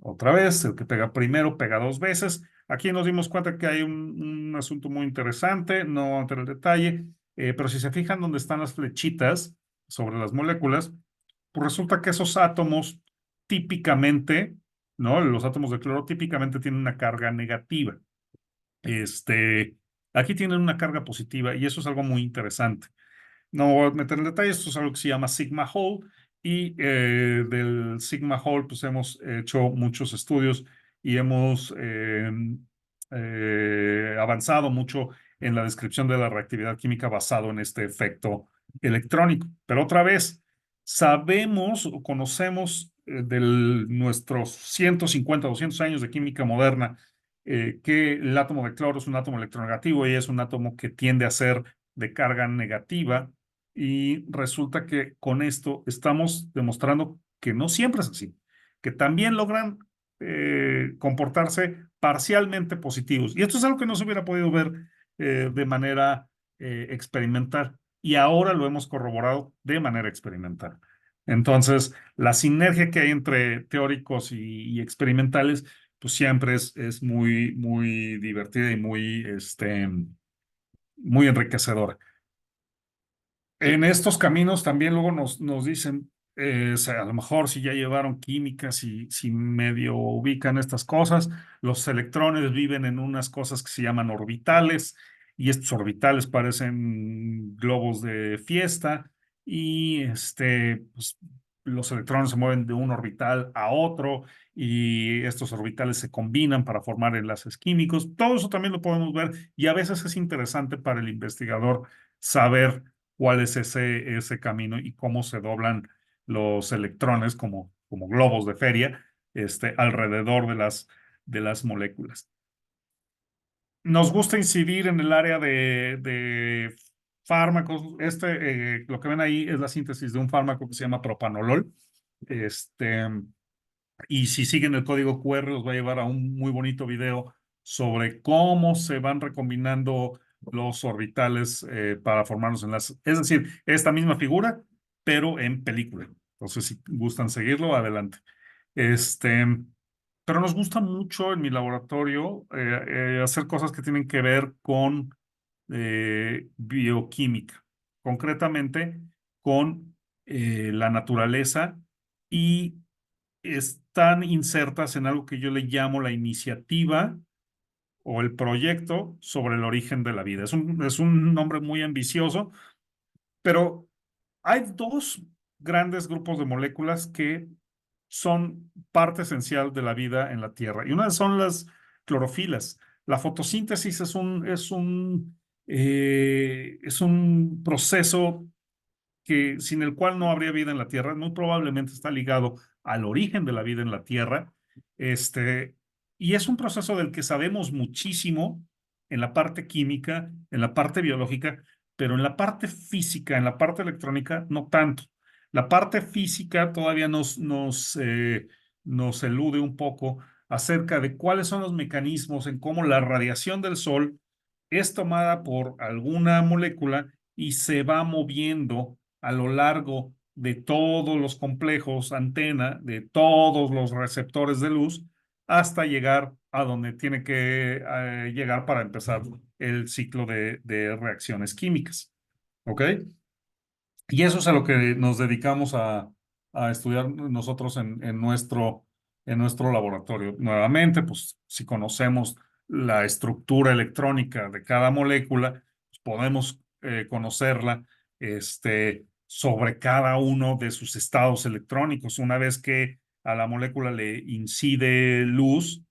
Otra vez, el que pega primero pega dos veces. Aquí nos dimos cuenta que hay un asunto muy interesante, no entre el detalle, pero si se fijan donde están las flechitas sobre las moléculas, pues resulta que esos átomos típicamente, ¿no? Los átomos de cloro típicamente tienen una carga negativa. Aquí tienen una carga positiva y eso es algo muy interesante. No voy a meter en detalle, esto es algo que se llama Sigma Hole, y del Sigma Hole pues hemos hecho muchos estudios y hemos avanzado mucho en la descripción de la reactividad química basado en este efecto electrónico. Pero otra vez, sabemos o conocemos de nuestros 150, 200 años de química moderna que el átomo de cloro es un átomo electronegativo y es un átomo que tiende a ser de carga negativa, y resulta que con esto estamos demostrando que no siempre es así, que también logran comportarse parcialmente positivos. Y esto es algo que no se hubiera podido ver de manera experimental, y ahora lo hemos corroborado de manera experimental. Entonces, la sinergia que hay entre teóricos y experimentales, pues siempre es muy divertida y muy enriquecedora. En estos caminos también luego nos dicen, o sea, a lo mejor si ya llevaron química, si medio ubican estas cosas, los electrones viven en unas cosas que se llaman orbitales, y estos orbitales parecen globos de fiesta, y pues, los electrones se mueven de un orbital a otro, y estos orbitales se combinan para formar enlaces químicos. Todo eso también lo podemos ver, y a veces es interesante para el investigador saber cuál es ese camino y cómo se doblan los electrones como globos de feria alrededor de las moléculas. Nos gusta incidir en el área de fármacos. Lo que ven ahí es la síntesis de un fármaco que se llama propanolol. Y si siguen el código QR, los va a llevar a un muy bonito video sobre cómo se van recombinando los orbitales para formar los enlaces. Es decir, esta misma figura, pero en película. Entonces, si gustan seguirlo, adelante. Pero nos gusta mucho en mi laboratorio hacer cosas que tienen que ver con bioquímica, concretamente con la naturaleza, y están insertas en algo que yo le llamo la iniciativa o el proyecto sobre el origen de la vida. Es un nombre muy ambicioso, pero hay dos grandes grupos de moléculas que son parte esencial de la vida en la Tierra, y una son las clorofilas. La fotosíntesis es un proceso sin el cual no habría vida en la Tierra. Muy probablemente está ligado al origen de la vida en la Tierra. Y es un proceso del que sabemos muchísimo en la parte química, en la parte biológica, pero en la parte física, en la parte electrónica, no tanto. La parte física todavía nos elude un poco acerca de cuáles son los mecanismos en cómo la radiación del sol es tomada por alguna molécula y se va moviendo a lo largo de todos los complejos antena, de todos los receptores de luz, hasta llegar a donde tiene que llegar para empezar el ciclo de reacciones químicas. ¿Ok? Y eso es a lo que nos dedicamos a estudiar nosotros en nuestro laboratorio. Nuevamente, pues si conocemos la estructura electrónica de cada molécula, pues, podemos conocerla sobre cada uno de sus estados electrónicos. Una vez que a la molécula le incide luz,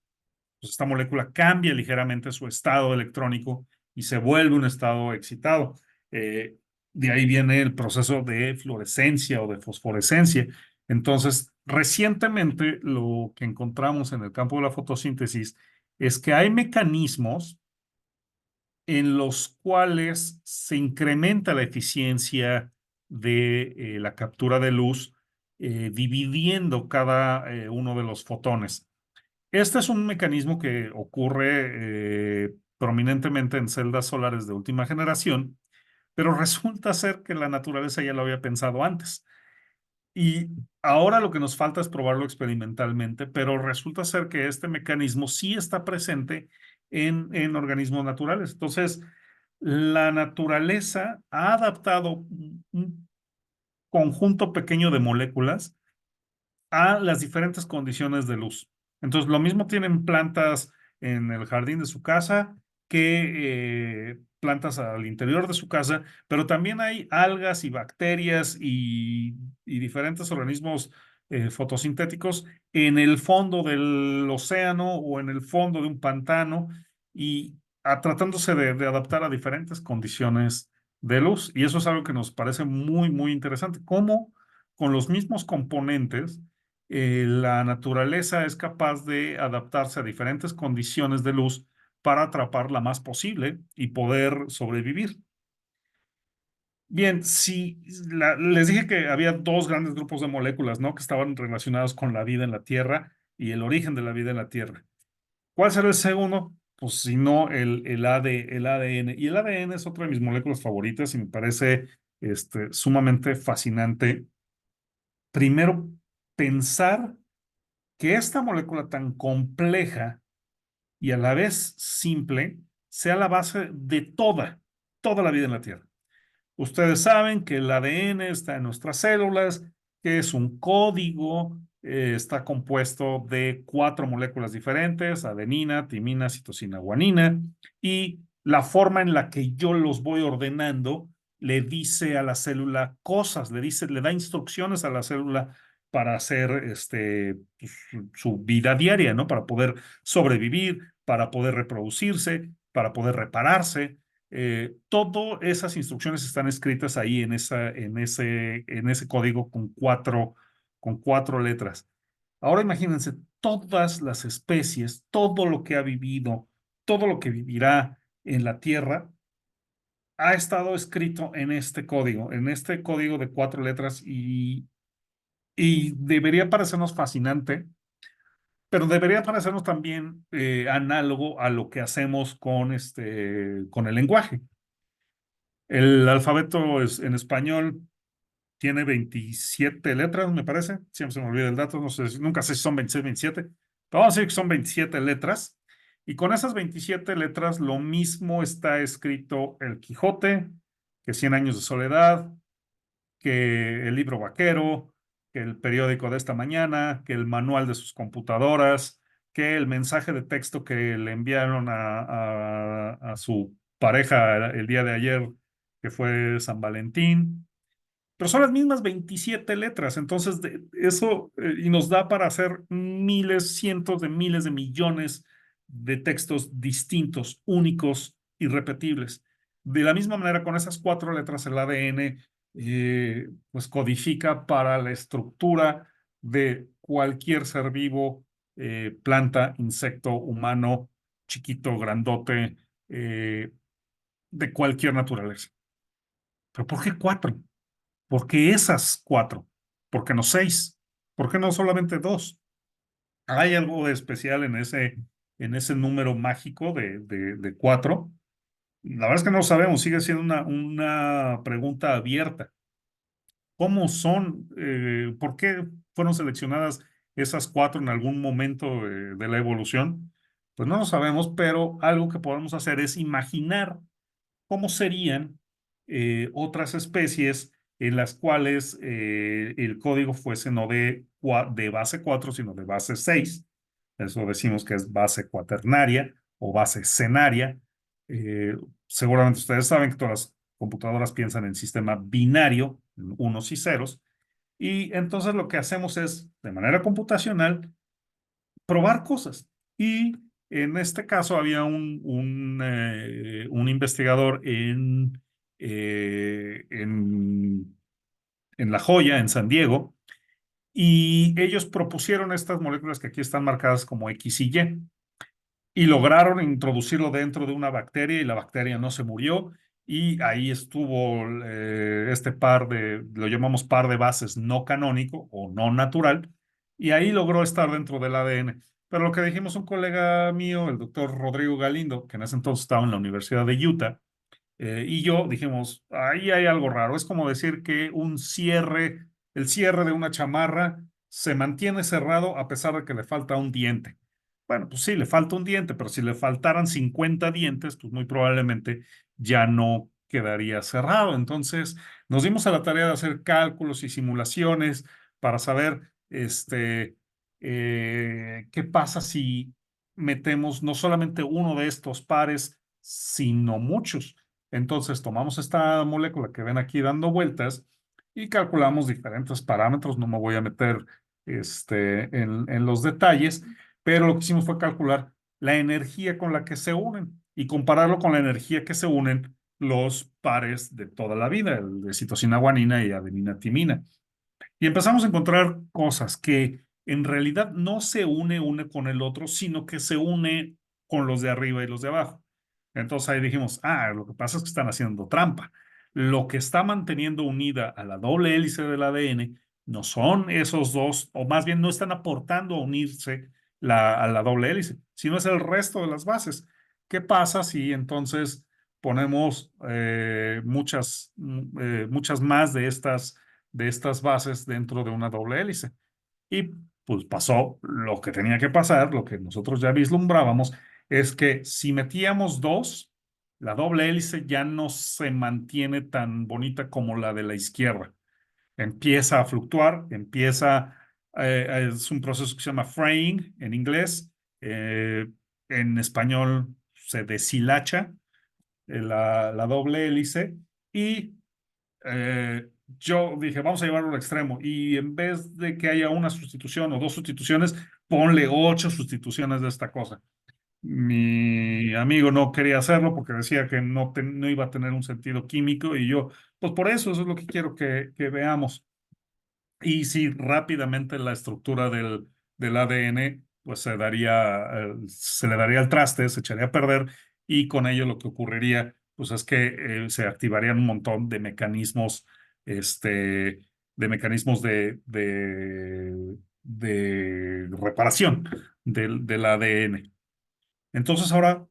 pues esta molécula cambia ligeramente su estado electrónico y se vuelve un estado excitado. Eh, de ahí viene el proceso de fluorescencia o de fosforescencia. Entonces, recientemente lo que encontramos en el campo de la fotosíntesis es que hay mecanismos en los cuales se incrementa la eficiencia de la captura de luz, dividiendo cada uno de los fotones. Este es un mecanismo que ocurre prominentemente en celdas solares de última generación, pero resulta ser que la naturaleza ya lo había pensado antes. Y ahora lo que nos falta es probarlo experimentalmente, pero resulta ser que este mecanismo sí está presente en organismos naturales. Entonces, la naturaleza ha adaptado un conjunto pequeño de moléculas a las diferentes condiciones de luz. Entonces, lo mismo tienen plantas en el jardín de su casa que plantas al interior de su casa, pero también hay algas y bacterias y diferentes organismos fotosintéticos en el fondo del océano o en el fondo de un pantano y tratándose de adaptar a diferentes condiciones de luz. Y eso es algo que nos parece muy, muy interesante. Cómo con los mismos componentes la naturaleza es capaz de adaptarse a diferentes condiciones de luz para atrapar la más posible y poder sobrevivir. Bien, si les dije que había dos grandes grupos de moléculas, ¿no? Que estaban relacionados con la vida en la Tierra y el origen de la vida en la Tierra. ¿Cuál será el segundo? Pues si no, el ADN. Y el ADN es otra de mis moléculas favoritas y me parece sumamente fascinante. Primero, pensar que esta molécula tan compleja y a la vez simple sea la base de toda la vida en la Tierra. Ustedes saben que el ADN está en nuestras células, que es un código, está compuesto de 4 moléculas diferentes, adenina, timina, citosina, guanina, y la forma en la que yo los voy ordenando le dice a la célula cosas, le da instrucciones a la célula para hacer pues, su vida diaria, ¿no? Para poder sobrevivir, para poder reproducirse, para poder repararse. Todas esas instrucciones están escritas ahí en ese código con cuatro letras. Ahora imagínense todas las especies, todo lo que ha vivido, todo lo que vivirá en la Tierra, ha estado escrito en este código de 4 letras y debería parecernos fascinante, pero debería parecernos también análogo a lo que hacemos con el lenguaje. El alfabeto en español tiene 27 letras, me parece. Siempre se me olvida el dato, no sé, nunca sé si son 26, 27, pero vamos a decir que son 27 letras. Y con esas 27 letras, lo mismo está escrito el Quijote, que 100 años de soledad, que el libro vaquero, que el periódico de esta mañana, que el manual de sus computadoras, que el mensaje de texto que le enviaron a su pareja el día de ayer, que fue San Valentín. Pero son las mismas 27 letras, entonces eso y nos da para hacer miles, cientos de miles de millones de textos distintos, únicos, irrepetibles. De la misma manera, con esas 4 letras, el ADN pues codifica para la estructura de cualquier ser vivo, planta, insecto, humano, chiquito, grandote, de cualquier naturaleza. ¿Pero por qué 4? ¿Por qué esas 4? ¿Por qué no 6? ¿Por qué no solamente 2? ¿Hay algo especial en ese número mágico de 4? La verdad es que no lo sabemos, sigue siendo una pregunta abierta. ¿Cómo son? ¿Por qué fueron seleccionadas esas 4 en algún momento de la evolución? Pues no lo sabemos, pero algo que podemos hacer es imaginar cómo serían otras especies en las cuales el código fuese no de base 4, sino de base 6. Eso decimos que es base cuaternaria o base cenaria. Eh, Seguramente ustedes saben que todas las computadoras piensan en sistema binario, en unos y ceros, y entonces lo que hacemos es, de manera computacional, probar cosas. Y en este caso había un investigador en La Joya, en San Diego, y ellos propusieron estas moléculas que aquí están marcadas como X y Y, y lograron introducirlo dentro de una bacteria y la bacteria no se murió. Y ahí estuvo este lo llamamos par de bases no canónico o no natural, y ahí logró estar dentro del ADN. Pero lo que dijimos un colega mío, el doctor Rodrigo Galindo, que en ese entonces estaba en la Universidad de Utah, y yo dijimos, ahí hay algo raro. Es como decir que el cierre de una chamarra se mantiene cerrado a pesar de que le falta un diente. Bueno, pues sí, le falta un diente, pero si le faltaran 50 dientes, pues muy probablemente ya no quedaría cerrado. Entonces, nos dimos a la tarea de hacer cálculos y simulaciones para saber qué pasa si metemos no solamente uno de estos pares, sino muchos. Entonces tomamos esta molécula que ven aquí dando vueltas y calculamos diferentes parámetros. No me voy a meter en los detalles, pero lo que hicimos fue calcular la energía con la que se unen y compararlo con la energía que se unen los pares de toda la vida, el de citosina guanina y adenina timina. Y empezamos a encontrar cosas que en realidad no se une con el otro, sino que se une con los de arriba y los de abajo. Entonces ahí dijimos, lo que pasa es que están haciendo trampa. Lo que está manteniendo unida a la doble hélice del ADN no son esos dos, o más bien no están aportando a unirse a la doble hélice, sino es el resto de las bases. ¿Qué pasa si entonces ponemos muchas más de estas bases dentro de una doble hélice? Y pues pasó lo que tenía que pasar, lo que nosotros ya vislumbrábamos, es que si metíamos 2, la doble hélice ya no se mantiene tan bonita como la de la izquierda. Empieza a fluctuar, es un proceso que se llama fraying en inglés, en español se deshilacha la doble hélice, y yo dije, vamos a llevarlo al extremo, y en vez de que haya una sustitución o 2 sustituciones, ponle 8 sustituciones de esta cosa. Mi amigo no quería hacerlo porque decía que no iba a tener un sentido químico, y yo, pues por eso es lo que quiero que veamos. Y sí, rápidamente la estructura del ADN pues se le daría al traste, se echaría a perder, y con ello lo que ocurriría pues es que se activarían un montón de mecanismos, de mecanismos de reparación del ADN. Entonces ahora,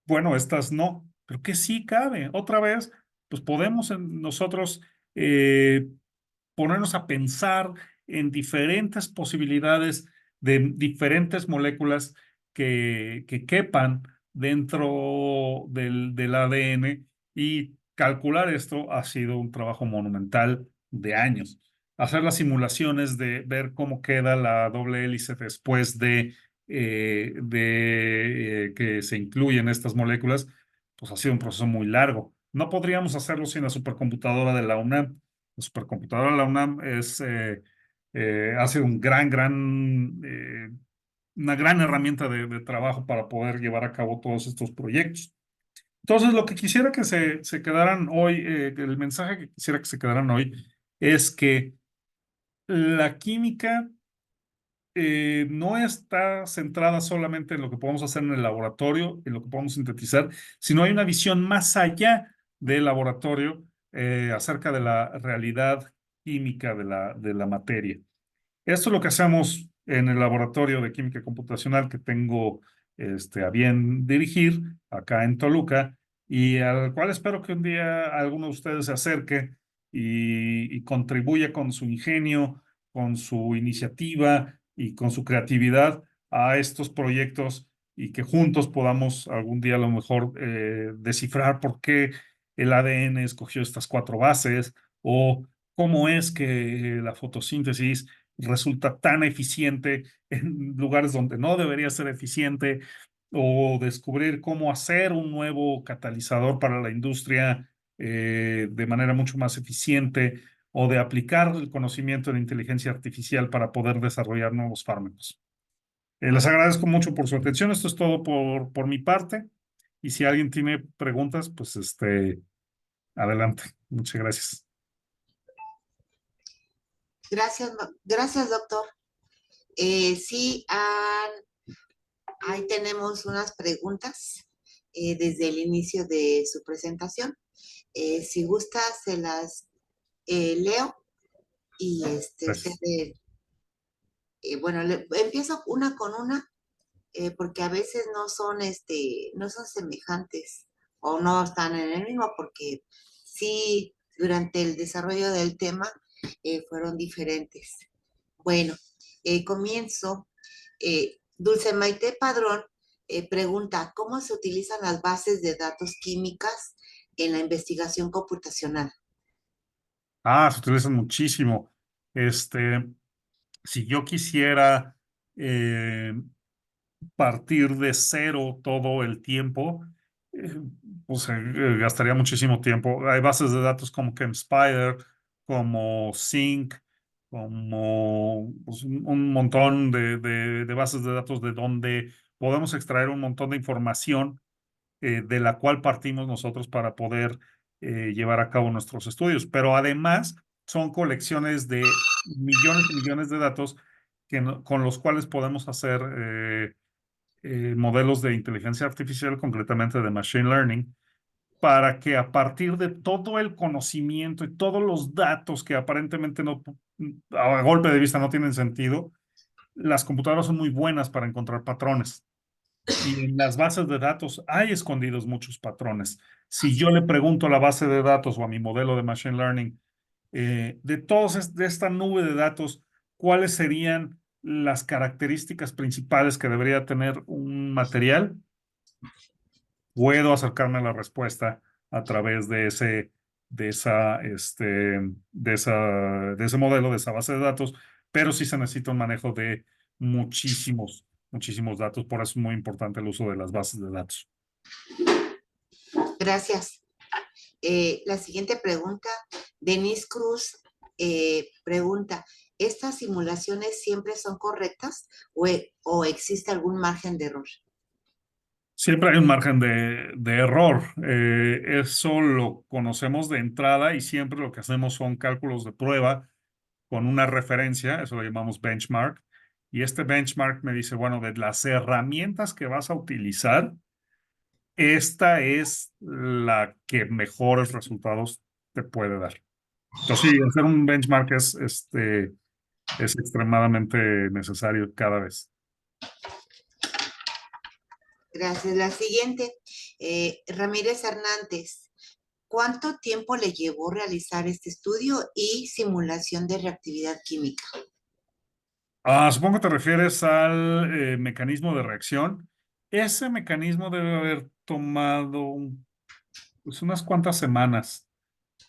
bueno, estas no, pero que sí cabe. Otra vez, pues podemos nosotros eh, ponernos a pensar en diferentes posibilidades de diferentes moléculas que quepan dentro del ADN, y calcular esto ha sido un trabajo monumental de años. Hacer las simulaciones de ver cómo queda la doble hélice después de que se incluyen estas moléculas, pues ha sido un proceso muy largo. No podríamos hacerlo sin la supercomputadora de la UNAM. La supercomputadora de la UNAM ha sido una gran herramienta de trabajo para poder llevar a cabo todos estos proyectos. Entonces, lo que quisiera que se quedaran hoy, el mensaje que quisiera que se quedaran hoy, es que la química no está centrada solamente en lo que podemos hacer en el laboratorio, en lo que podemos sintetizar, sino hay una visión más allá del laboratorio acerca de la realidad química de la materia. Esto es lo que hacemos en el laboratorio de química computacional que tengo a bien dirigir acá en Toluca y al cual espero que un día alguno de ustedes se acerque y contribuya con su ingenio, con su iniciativa y con su creatividad a estos proyectos y que juntos podamos algún día a lo mejor descifrar por qué el ADN escogió estas 4 bases o cómo es que la fotosíntesis resulta tan eficiente en lugares donde no debería ser eficiente, o descubrir cómo hacer un nuevo catalizador para la industria de manera mucho más eficiente, o de aplicar el conocimiento de inteligencia artificial para poder desarrollar nuevos fármacos. Les agradezco mucho por su atención. Esto es todo por mi parte. Y si alguien tiene preguntas, pues adelante. Muchas gracias. Gracias, doctor. Sí, ahí tenemos unas preguntas desde el inicio de su presentación. Si gusta, se las leo y Gracias. usted, bueno, empiezo una con una porque a veces no son semejantes o no están en el mismo, porque sí, durante el desarrollo del tema fueron diferentes. Bueno, comienzo. Dulce Maite Padrón pregunta, ¿cómo se utilizan las bases de datos químicas en la investigación computacional? Se utilizan muchísimo. Si yo quisiera eh, partir de cero todo el tiempo, eh, pues gastaría muchísimo tiempo. Hay bases de datos como ChemSpider, como Zinc, como pues, un montón de bases de datos de donde podemos extraer un montón de información de la cual partimos nosotros para poder llevar a cabo nuestros estudios. Pero además son colecciones de millones y millones de datos con los cuales podemos hacer modelos de inteligencia artificial, concretamente de machine learning, para que a partir de todo el conocimiento y todos los datos que aparentemente no, a golpe de vista no tienen sentido, las computadoras son muy buenas para encontrar patrones. Y en las bases de datos hay escondidos muchos patrones. Si yo le pregunto a la base de datos o a mi modelo de machine learning, de esta nube de datos, ¿cuáles serían las características principales que debería tener un material? Puedo acercarme a la respuesta a través de ese modelo, de esa base de datos, pero sí se necesita un manejo de muchísimos, muchísimos datos. Por eso es muy importante el uso de las bases de datos. Gracias. La siguiente pregunta, Denise Cruz pregunta, ¿estas simulaciones siempre son correctas o existe algún margen de error? Siempre hay un margen de error. Eso lo conocemos de entrada y siempre lo que hacemos son cálculos de prueba con una referencia, eso lo llamamos benchmark. Y este benchmark me dice, bueno, de las herramientas que vas a utilizar, esta es la que mejores resultados te puede dar. Entonces, sí, hacer un benchmark es extremadamente necesario cada vez. Gracias. La siguiente, Ramírez Hernández, ¿cuánto tiempo le llevó realizar este estudio y simulación de reactividad química? Supongo que te refieres al mecanismo de reacción. Ese mecanismo debe haber tomado pues unas cuantas semanas.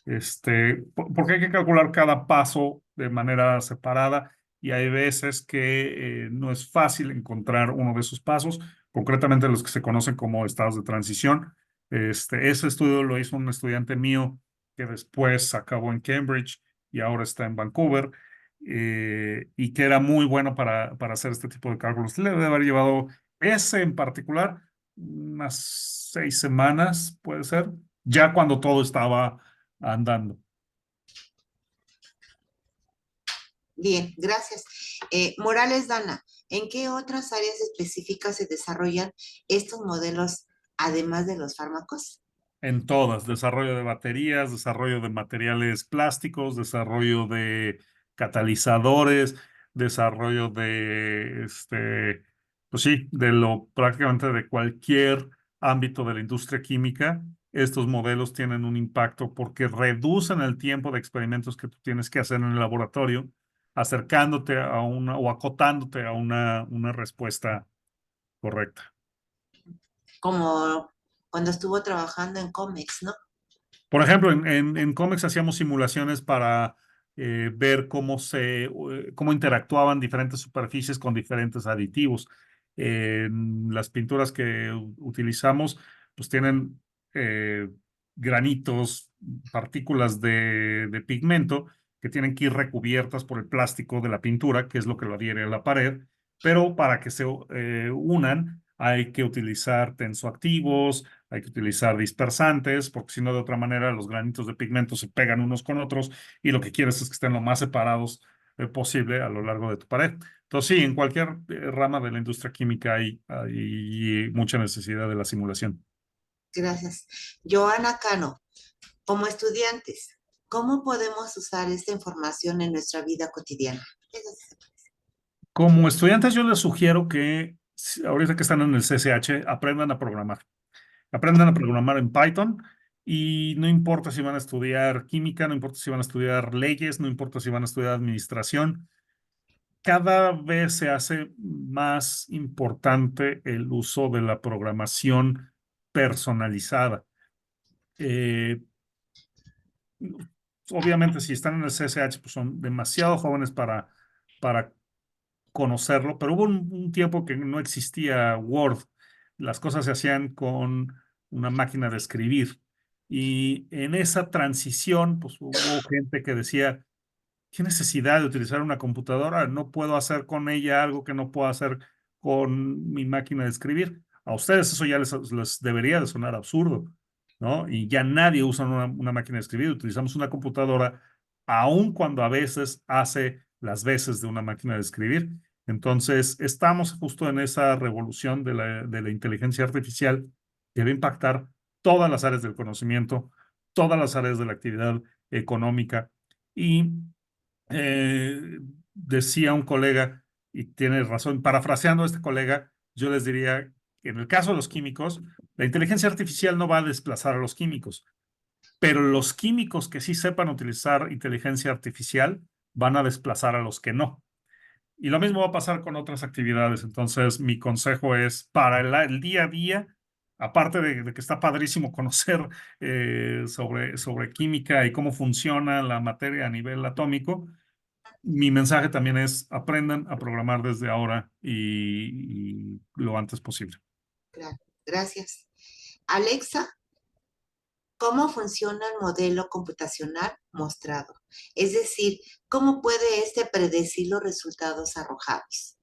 Porque hay que calcular cada paso de manera separada y hay veces que no es fácil encontrar uno de esos pasos, concretamente los que se conocen como estados de transición. Ese estudio lo hizo un estudiante mío que después acabó en Cambridge y ahora está en Vancouver, y que era muy bueno para hacer este tipo de cálculos. Le debe haber llevado ese en particular unas 6 semanas, puede ser, ya cuando todo estaba andando. Bien, gracias. Morales Dana, ¿en qué otras áreas específicas se desarrollan estos modelos además de los fármacos? En todas, desarrollo de baterías, desarrollo de materiales plásticos, desarrollo de catalizadores, desarrollo de, pues sí, prácticamente de cualquier ámbito de la industria química. Estos modelos tienen un impacto porque reducen el tiempo de experimentos que tú tienes que hacer en el laboratorio, acercándote a una o acotándote a una respuesta correcta. Como cuando estuvo trabajando en Comex, ¿no? Por ejemplo, en Comex hacíamos simulaciones para ver cómo interactuaban diferentes superficies con diferentes aditivos. Las pinturas que utilizamos, pues tienen eh, granitos, partículas de pigmento que tienen que ir recubiertas por el plástico de la pintura, que es lo que lo adhiere a la pared, pero para que se unan hay que utilizar tensoactivos, hay que utilizar dispersantes, porque si no, de otra manera, los granitos de pigmento se pegan unos con otros y lo que quieres es que estén lo más separados posible a lo largo de tu pared. Entonces, sí, en cualquier rama de la industria química hay mucha necesidad de la simulación. Gracias. Joana Cano, como estudiantes, ¿cómo podemos usar esta información en nuestra vida cotidiana? Como estudiantes, yo les sugiero que ahorita que están en el CCH, aprendan a programar. Aprendan a programar en Python y no importa si van a estudiar química, no importa si van a estudiar leyes, no importa si van a estudiar administración. Cada vez se hace más importante el uso de la programación personalizada. Eh, Obviamente, si están en el CSH, pues son demasiado jóvenes para conocerlo, pero hubo un tiempo que no existía Word. Las cosas se hacían con una máquina de escribir. Y en esa transición, pues hubo gente que decía, ¿qué necesidad de utilizar una computadora? No puedo hacer con ella algo que no puedo hacer con mi máquina de escribir. A ustedes eso ya les debería de sonar absurdo, ¿no? Y ya nadie usa una máquina de escribir, utilizamos una computadora, aun cuando a veces hace las veces de una máquina de escribir. Entonces, estamos justo en esa revolución de la inteligencia artificial que va a impactar todas las áreas del conocimiento, todas las áreas de la actividad económica. Y decía un colega, y tiene razón, parafraseando a este colega, yo les diría que en el caso de los químicos, la inteligencia artificial no va a desplazar a los químicos, pero los químicos que sí sepan utilizar inteligencia artificial van a desplazar a los que no. Y lo mismo va a pasar con otras actividades. Entonces, mi consejo es para el día a día, aparte de que está padrísimo conocer sobre química y cómo funciona la materia a nivel atómico, mi mensaje también es aprendan a programar desde ahora y lo antes posible. Claro, gracias. Alexa, ¿cómo funciona el modelo computacional mostrado? Es decir, ¿cómo puede este predecir los resultados arrojados?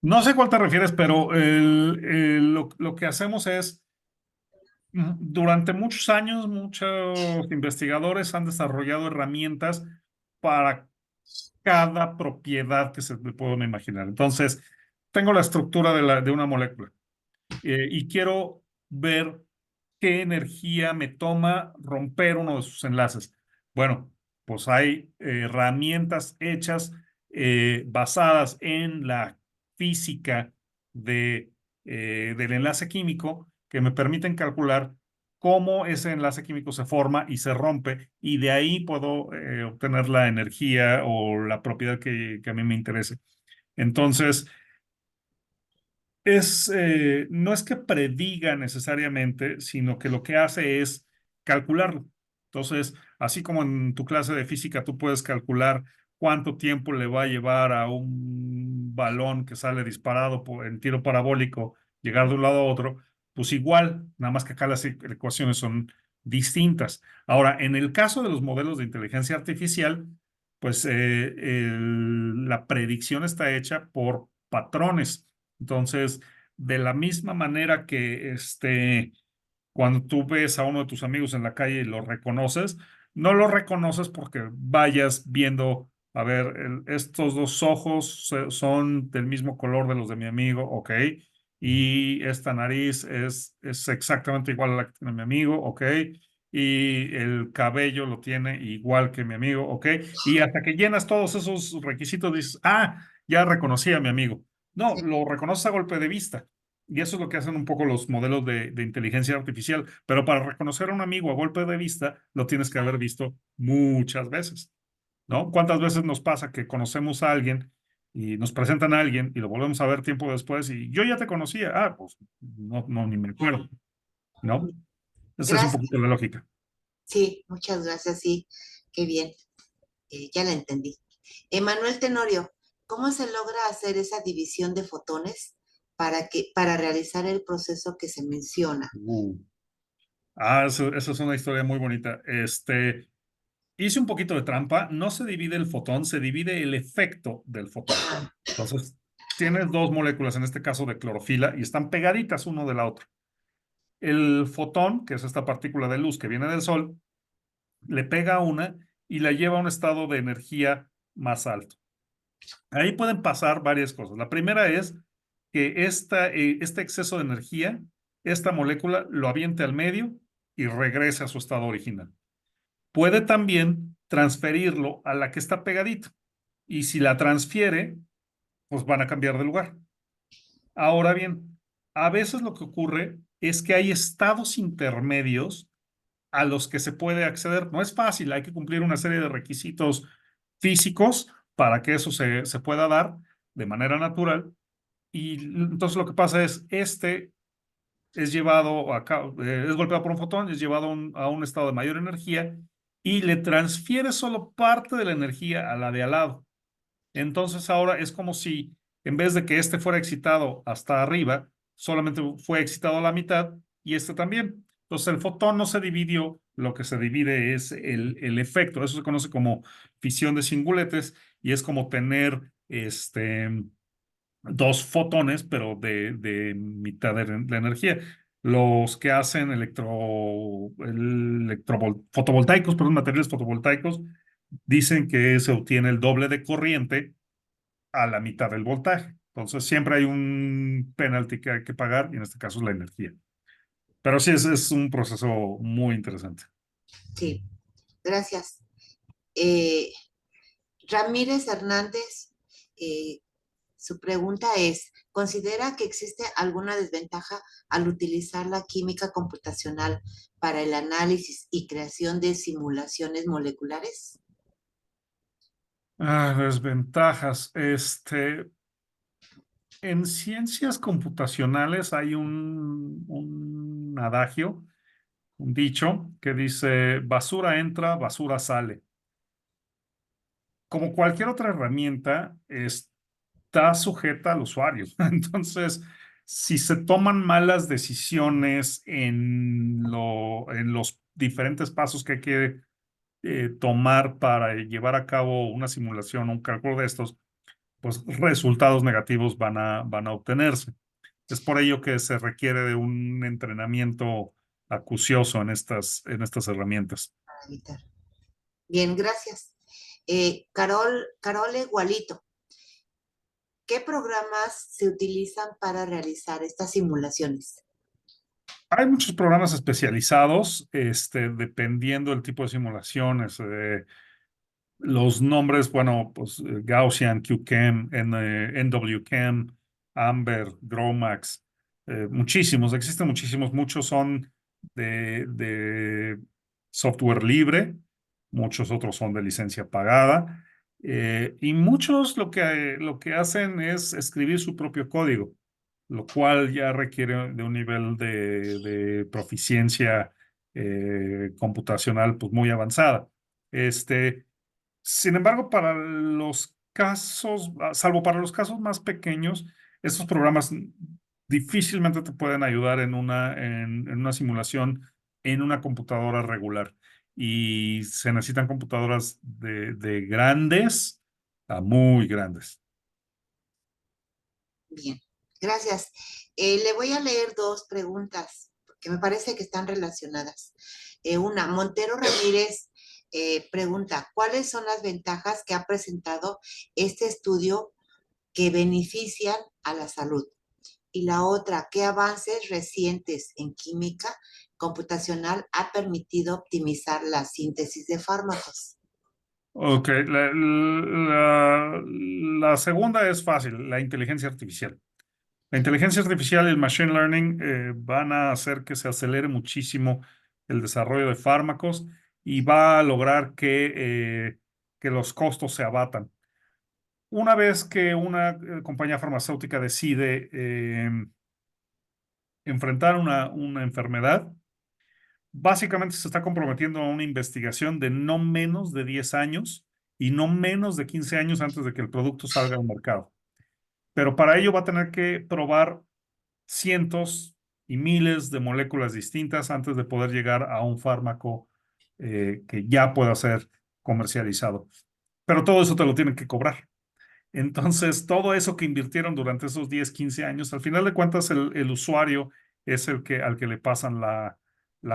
No sé a cuál te refieres, pero lo que hacemos es, durante muchos años, muchos investigadores han desarrollado herramientas para cada propiedad que se pueden imaginar. Entonces, tengo la estructura de una molécula y quiero ver qué energía me toma romper uno de sus enlaces. Bueno, pues hay herramientas hechas basadas en la física del enlace químico que me permiten calcular cómo ese enlace químico se forma y se rompe, y de ahí puedo obtener la energía o la propiedad que a mí me interese. Entonces, no es que prediga necesariamente, sino que lo que hace es calcularlo. Entonces, así como en tu clase de física tú puedes calcular cuánto tiempo le va a llevar a un balón que sale disparado en tiro parabólico llegar de un lado a otro, pues igual, nada más que acá las ecuaciones son distintas. Ahora, en el caso de los modelos de inteligencia artificial, pues la predicción está hecha por patrones. Entonces, de la misma manera que cuando tú ves a uno de tus amigos en la calle y lo reconoces, no lo reconoces porque vayas viendo, a ver, estos dos ojos son del mismo color de los de mi amigo, ok, y esta nariz es exactamente igual a la que tiene mi amigo, ok, y el cabello lo tiene igual que mi amigo, ok, y hasta que llenas todos esos requisitos dices, ah, ya reconocí a mi amigo. No, Sí. lo reconoces a golpe de vista. Y eso es lo que hacen un poco los modelos de inteligencia artificial. Pero para reconocer a un amigo a golpe de vista, lo tienes que haber visto muchas veces, ¿no? ¿Cuántas veces nos pasa que conocemos a alguien y nos presentan a alguien y lo volvemos a ver tiempo después y yo ya te conocía? Ah, pues no, no, ni me acuerdo, ¿no? Esa es un Gracias. poquito la lógica. Sí, muchas gracias. Sí, qué bien. Ya la entendí. Emanuel Tenorio, ¿cómo se logra hacer esa división de fotones para realizar el proceso que se menciona? Eso es una historia muy bonita. Hice un poquito de trampa. No se divide el fotón, se divide el efecto del fotón. Entonces, tienes dos moléculas, en este caso de clorofila, y están pegaditas uno de la otra. El fotón, que es esta partícula de luz que viene del sol, le pega a una y la lleva a un estado de energía más alto. Ahí pueden pasar varias cosas. La primera es que este exceso de energía, esta molécula lo aviente al medio y regrese a su estado original. Puede también transferirlo a la que está pegadita. Y si la transfiere, pues van a cambiar de lugar. Ahora bien, a veces lo que ocurre es que hay estados intermedios a los que se puede acceder. No es fácil, hay que cumplir una serie de requisitos físicos para que eso se pueda dar de manera natural. Y entonces lo que pasa es, es llevado a cabo, es golpeado por un fotón, es llevado a un estado de mayor energía y le transfiere solo parte de la energía a la de al lado. Entonces ahora es como si en vez de que este fuera excitado hasta arriba, solamente fue excitado a la mitad y este también. Entonces el fotón no se dividió, lo que se divide es el efecto. Eso se conoce como fisión de singuletes y es como tener dos fotones, pero de mitad de la energía. Los que hacen fotovoltaicos, perdón, materiales fotovoltaicos, dicen que se obtiene el doble de corriente a la mitad del voltaje. Entonces siempre hay un penalty que hay que pagar y en este caso es la energía. Pero sí, es un proceso muy interesante. Sí, gracias. Eh, Ramírez Hernández, eh, su pregunta es, ¿considera que existe alguna desventaja al utilizar la química computacional para el análisis y creación de simulaciones moleculares? Desventajas. En ciencias computacionales hay un adagio, un dicho que dice, basura entra, basura sale. Como cualquier otra herramienta, está sujeta al usuario. Entonces, si se toman malas decisiones en los diferentes pasos que hay que tomar para llevar a cabo una simulación o un cálculo de estos, pues resultados negativos van a obtenerse. Es por ello que se requiere de un entrenamiento acucioso en estas herramientas. Para evitar. Bien, gracias. Carole Gualito, ¿qué programas se utilizan para realizar estas simulaciones? Hay muchos programas especializados, dependiendo del tipo de simulaciones. Los nombres, bueno, pues Gaussian, QChem, NWChem, Amber, GROMACS, muchísimos, existen muchísimos, muchos son de software libre, muchos otros son de licencia pagada, y muchos lo que hacen es escribir su propio código, lo cual ya requiere de un nivel de proficiencia computacional pues muy avanzada. Sin embargo, para los casos, salvo para los casos más pequeños, estos programas difícilmente te pueden ayudar en una simulación en una computadora regular. Y se necesitan computadoras de grandes a muy grandes. Bien, gracias. Le voy a leer dos preguntas, porque me parece que están relacionadas. Una, Montero Ramírez pregunta, ¿cuáles son las ventajas que ha presentado este estudio que benefician a la salud? Y la otra, ¿qué avances recientes en química computacional ha permitido optimizar la síntesis de fármacos? Ok, la segunda es fácil, la inteligencia artificial. La inteligencia artificial y el machine learning van a hacer que se acelere muchísimo el desarrollo de fármacos y va a lograr que los costos se abatan. Una vez que una compañía farmacéutica decide enfrentar una enfermedad, básicamente se está comprometiendo a una investigación de no menos de 10 años y no menos de 15 años antes de que el producto salga al mercado. Pero para ello va a tener que probar cientos y miles de moléculas distintas antes de poder llegar a un fármaco que ya pueda ser comercializado. Pero todo eso te lo tienen que cobrar. Entonces, todo eso que invirtieron durante esos 10, 15 años, al final de cuentas, el usuario es al que le pasan la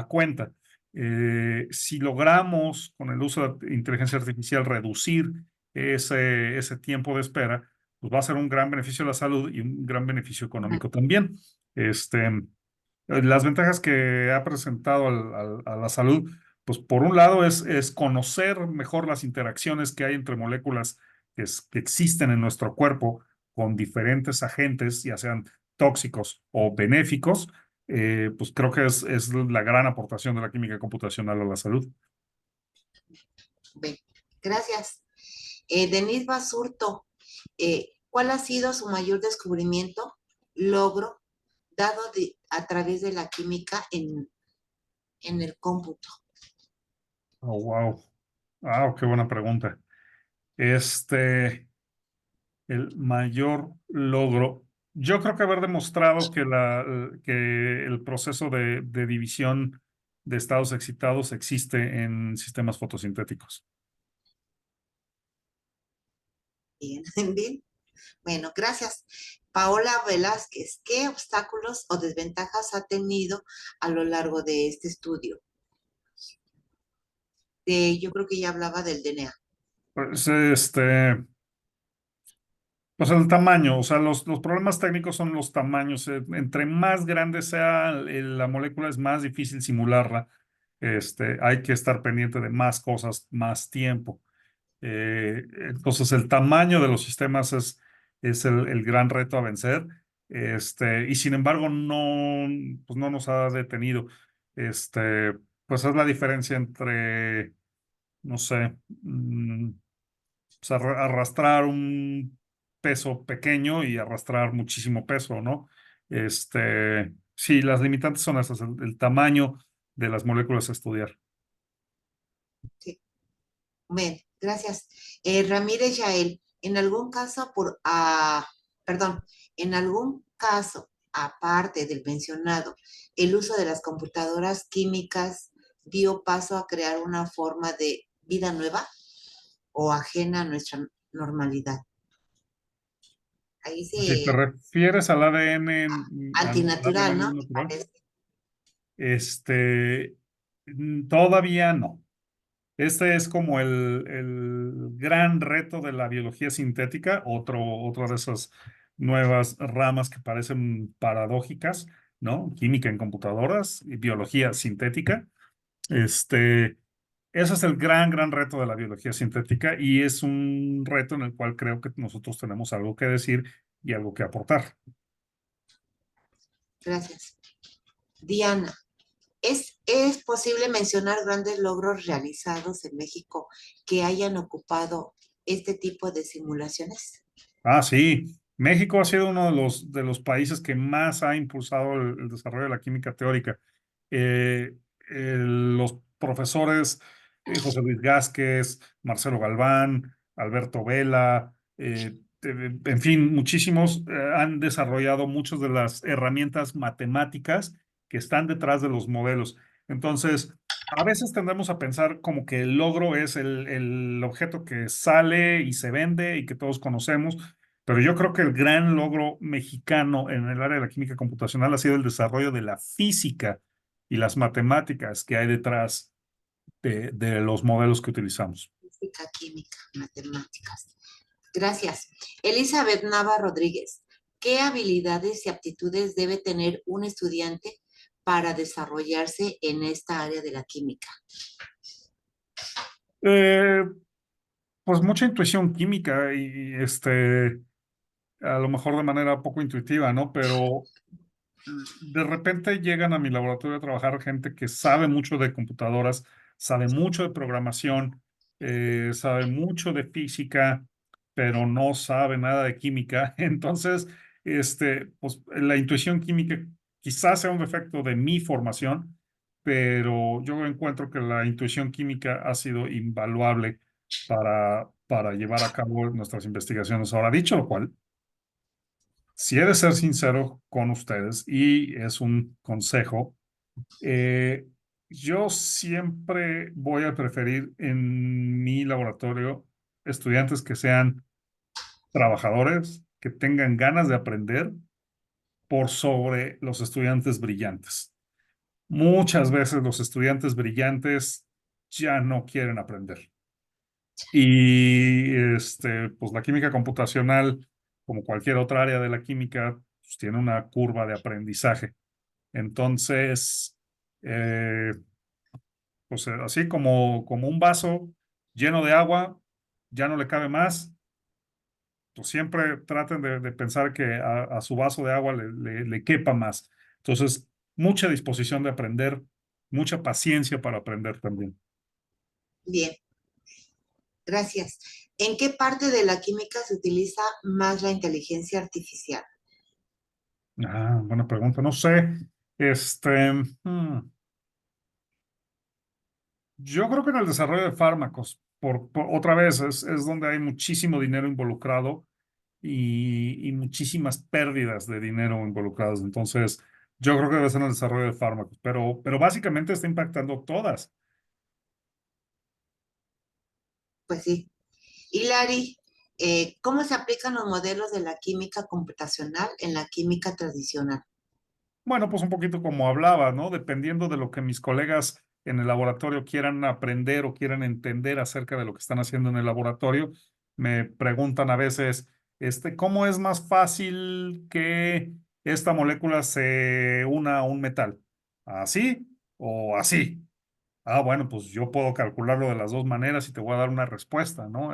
cuenta. Si logramos, con el uso de inteligencia artificial, reducir ese tiempo de espera, pues va a ser un gran beneficio a la salud y un gran beneficio económico también. Las ventajas que ha presentado a la salud, pues por un lado es conocer mejor las interacciones que hay entre moléculas que existen en nuestro cuerpo con diferentes agentes, ya sean tóxicos o benéficos. Pues creo que es la gran aportación de la química computacional a la salud. Bien, gracias. Denise Basurto, ¿cuál ha sido su mayor descubrimiento, logro, dado a través de la química en el cómputo? Oh, wow. Qué buena pregunta. El mayor logro. Yo creo que haber demostrado que el proceso de división de estados excitados existe en sistemas fotosintéticos. Bien, bien. Bueno, gracias. Paola Velázquez, ¿qué obstáculos o desventajas ha tenido a lo largo de este estudio? Yo creo que ya hablaba del DNA. Pues, pues el tamaño, o sea, los problemas técnicos son los tamaños. Entre más grande sea la molécula, es más difícil simularla. Hay que estar pendiente de más cosas, más tiempo. Entonces, el tamaño de los sistemas es el gran reto a vencer. Y sin embargo, pues no nos ha detenido. Pues es la diferencia entre, no sé, pues arrastrar un peso pequeño y arrastrar muchísimo peso, ¿no? Sí, las limitantes son esas, el tamaño de las moléculas a estudiar. Sí. Bien, gracias. Ramírez Yael, en algún caso en algún caso, aparte del mencionado, el uso de las computadoras químicas dio paso a crear una forma de vida nueva o ajena a nuestra normalidad. Ahí Si te sí, refieres al ADN, al antinatural, ¿no? ADN ¿Te natural, parece? este, todavía no. Este es como el gran reto de la biología sintética, otra de esas nuevas ramas que parecen paradójicas, ¿no? Química en computadoras y biología sintética. Ese es el gran reto de la biología sintética y es un reto en el cual creo que nosotros tenemos algo que decir y algo que aportar. Gracias. Diana, ¿es posible mencionar grandes logros realizados en México que hayan ocupado este tipo de simulaciones? Sí. México ha sido uno de los países que más ha impulsado el desarrollo de la química teórica. Eh, los profesores José Luis Gázquez, Marcelo Galván, Alberto Vela, en fin, muchísimos han desarrollado muchas de las herramientas matemáticas que están detrás de los modelos. Entonces, a veces tendemos a pensar como que el logro es el objeto que sale y se vende y que todos conocemos, pero yo creo que el gran logro mexicano en el área de la química computacional ha sido el desarrollo de la física y las matemáticas que hay detrás de los modelos que utilizamos. Física, química, matemáticas. Gracias. Elizabeth Nava Rodríguez, ¿qué habilidades y aptitudes debe tener un estudiante para desarrollarse en esta área de la química? Eh, pues mucha intuición química y a lo mejor de manera poco intuitiva, ¿no? Pero de repente llegan a mi laboratorio a trabajar gente que sabe mucho de computadoras, sabe mucho de programación, sabe mucho de física, pero no sabe nada de química. Entonces, pues la intuición química quizás sea un defecto de mi formación, pero yo encuentro que la intuición química ha sido invaluable para llevar a cabo nuestras investigaciones. Ahora, dicho lo cual, si he de ser sincero con ustedes, y es un consejo, eh, yo siempre voy a preferir en mi laboratorio estudiantes que sean trabajadores, que tengan ganas de aprender por sobre los estudiantes brillantes. Muchas veces los estudiantes brillantes ya no quieren aprender. Y pues la química computacional, como cualquier otra área de la química, pues, tiene una curva de aprendizaje. Entonces, eh, pues así como un vaso lleno de agua, ya no le cabe más, pues siempre traten de pensar que a su vaso de agua le quepa más. Entonces, mucha disposición de aprender, mucha paciencia para aprender también. Bien, gracias. ¿En qué parte de la química se utiliza más la inteligencia artificial? Buena pregunta. No sé. Yo creo que en el desarrollo de fármacos, otra vez, es donde hay muchísimo dinero involucrado y muchísimas pérdidas de dinero involucradas. Entonces, yo creo que debe ser en el desarrollo de fármacos, pero básicamente está impactando todas. Pues sí. Hilary, ¿cómo se aplican los modelos de la química computacional en la química tradicional? Bueno, pues un poquito como hablaba, ¿no? Dependiendo de lo que mis colegas en el laboratorio quieran aprender o quieran entender acerca de lo que están haciendo en el laboratorio, me preguntan a veces, ¿cómo es más fácil que esta molécula se una a un metal? ¿Así o así? Bueno, pues yo puedo calcularlo de las dos maneras y te voy a dar una respuesta, ¿no?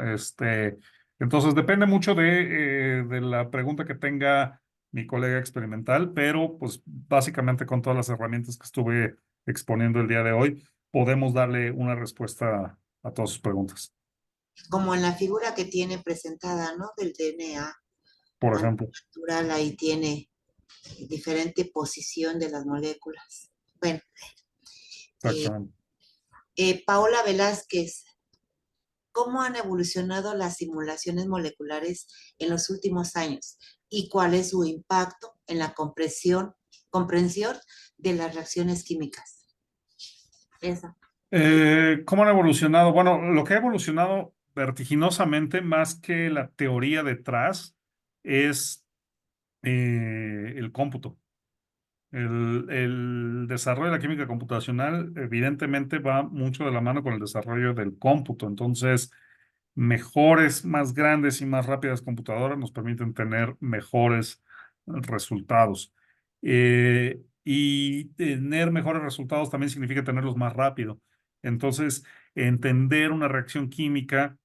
Entonces depende mucho de la pregunta que tenga mi colega experimental, pero pues básicamente con todas las herramientas que estuve exponiendo el día de hoy, podemos darle una respuesta a todas sus preguntas. Como en la figura que tiene presentada, ¿no? Del DNA Por ejemplo, natural, ahí tiene diferente posición de las moléculas. Bueno, eh, exactamente. Paola Velázquez, ¿cómo han evolucionado las simulaciones moleculares en los últimos años? ¿Y cuál es su impacto en la comprensión de las reacciones químicas? Esa. ¿Cómo han evolucionado? Bueno, lo que ha evolucionado vertiginosamente, más que la teoría detrás, es el cómputo. El desarrollo de la química computacional evidentemente va mucho de la mano con el desarrollo del cómputo. Entonces, mejores, más grandes y más rápidas computadoras nos permiten tener mejores resultados. Y tener mejores resultados también significa tenerlos más rápido. Entonces, entender una reacción química,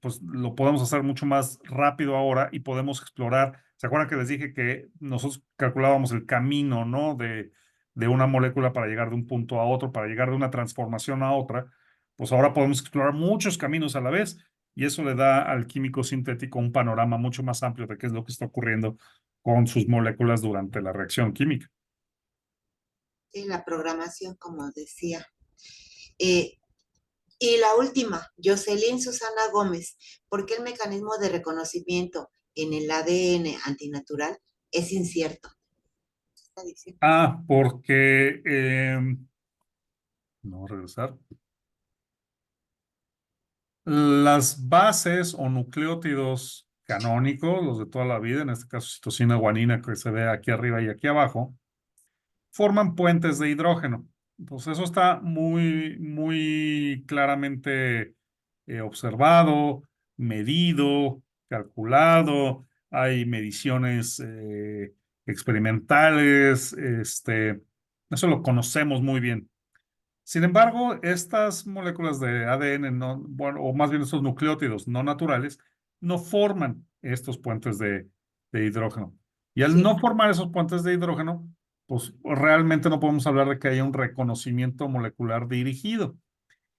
pues lo podemos hacer mucho más rápido ahora y podemos explorar. ¿Se acuerdan que les dije que nosotros calculábamos el camino, ¿no? de una molécula para llegar de un punto a otro, para llegar de una transformación a otra? Pues ahora podemos explorar muchos caminos a la vez y eso le da al químico sintético un panorama mucho más amplio de qué es lo que está ocurriendo con sus moléculas durante la reacción química. Sí, la programación, como decía. Eh, y la última, Jocelyn Susana Gómez, ¿por qué el mecanismo de reconocimiento en el ADN antinatural es incierto? Está diciendo. Porque no, regresar. Las bases o nucleótidos canónicos, los de toda la vida, en este caso citosina, guanina, que se ve aquí arriba y aquí abajo, forman puentes de hidrógeno. Entonces eso está muy, muy claramente observado, medido, calculado. hay mediciones experimentales, eso lo conocemos muy bien. Sin embargo, estas moléculas de ADN, no, bueno, o más bien estos nucleótidos no naturales, no forman estos puentes de hidrógeno. Y al Sí. no formar esos puentes de hidrógeno, pues realmente no podemos hablar de que haya un reconocimiento molecular dirigido.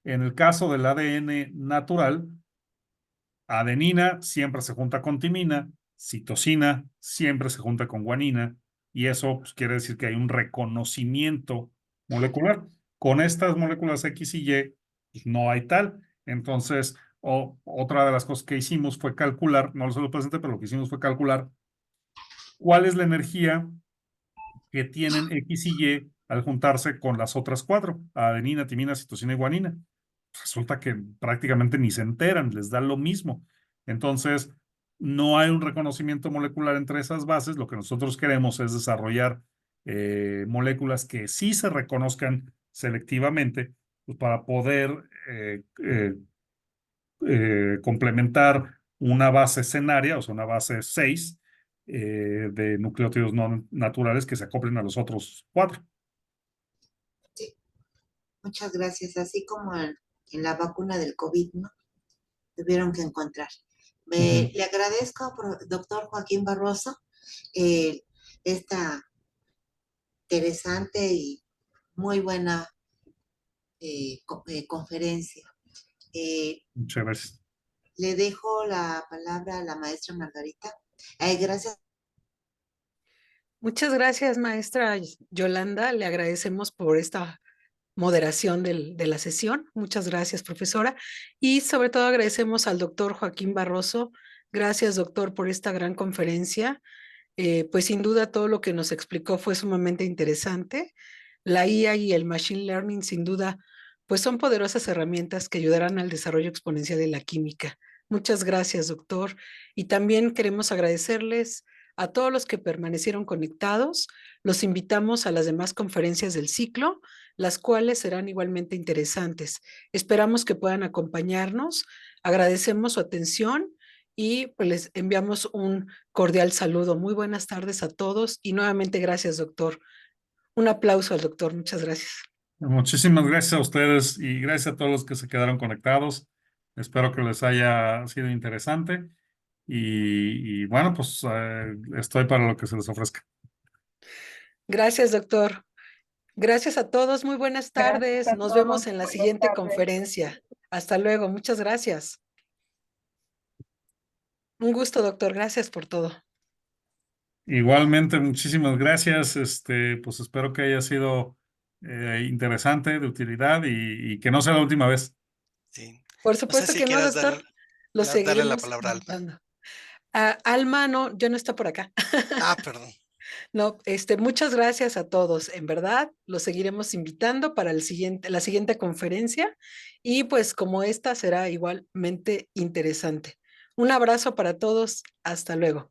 En el caso del ADN natural, adenina siempre se junta con timina, citosina siempre se junta con guanina, y eso pues, quiere decir que hay un reconocimiento molecular. Con estas moléculas X y Y, pues, no hay tal. Entonces, otra de las cosas que hicimos fue calcular, no lo presenté, pero lo que hicimos fue calcular cuál es la energía que tienen X y Y al juntarse con las otras cuatro, adenina, timina, citosina y guanina. Resulta que prácticamente ni se enteran, les da lo mismo. Entonces, no hay un reconocimiento molecular entre esas bases. Lo que nosotros queremos es desarrollar moléculas que sí se reconozcan selectivamente, pues, para poder complementar una base escenaria, o sea, una base 6 de nucleótidos no naturales que se acoplen a los otros 4. Sí, muchas gracias. Así como en la vacuna del COVID, ¿no? Tuvieron que encontrar. Le agradezco, doctor Joaquín Barroso, esta interesante y muy buena conferencia. Muchas gracias. Le dejo la palabra a la maestra Margarita. Gracias. Muchas gracias, maestra Yolanda. Le agradecemos por esta moderación de la sesión. Muchas gracias, profesora. Y sobre todo agradecemos al doctor Joaquín Barroso. Gracias, doctor, por esta gran conferencia. Pues sin duda todo lo que nos explicó fue sumamente interesante. La IA y el Machine Learning, sin duda, pues son poderosas herramientas que ayudarán al desarrollo exponencial de la química. Muchas gracias, doctor. Y también queremos agradecerles a todos los que permanecieron conectados. Los invitamos a las demás conferencias del ciclo, las cuales serán igualmente interesantes. Esperamos que puedan acompañarnos. Agradecemos su atención y pues les enviamos un cordial saludo. Muy buenas tardes a todos y nuevamente gracias, doctor. Un aplauso al doctor. Muchas gracias. Muchísimas gracias a ustedes y gracias a todos los que se quedaron conectados. Espero que les haya sido interesante y bueno, pues estoy para lo que se les ofrezca. Gracias, doctor. Gracias a todos. Muy buenas tardes. Nos vemos en la siguiente conferencia. Hasta luego. Muchas gracias. Un gusto, doctor. Gracias por todo. Igualmente, muchísimas gracias. Pues espero que haya sido interesante, de utilidad y que no sea la última vez. Sí. Por No sé supuesto si que no, quieras doctor. Lo darle la seguiremos palabra a Alma. invitando. Alma, no, ya no está por acá. Ah, perdón. No, muchas gracias a todos. En verdad, los seguiremos invitando para la siguiente conferencia y pues como esta será igualmente interesante. Un abrazo para todos. Hasta luego.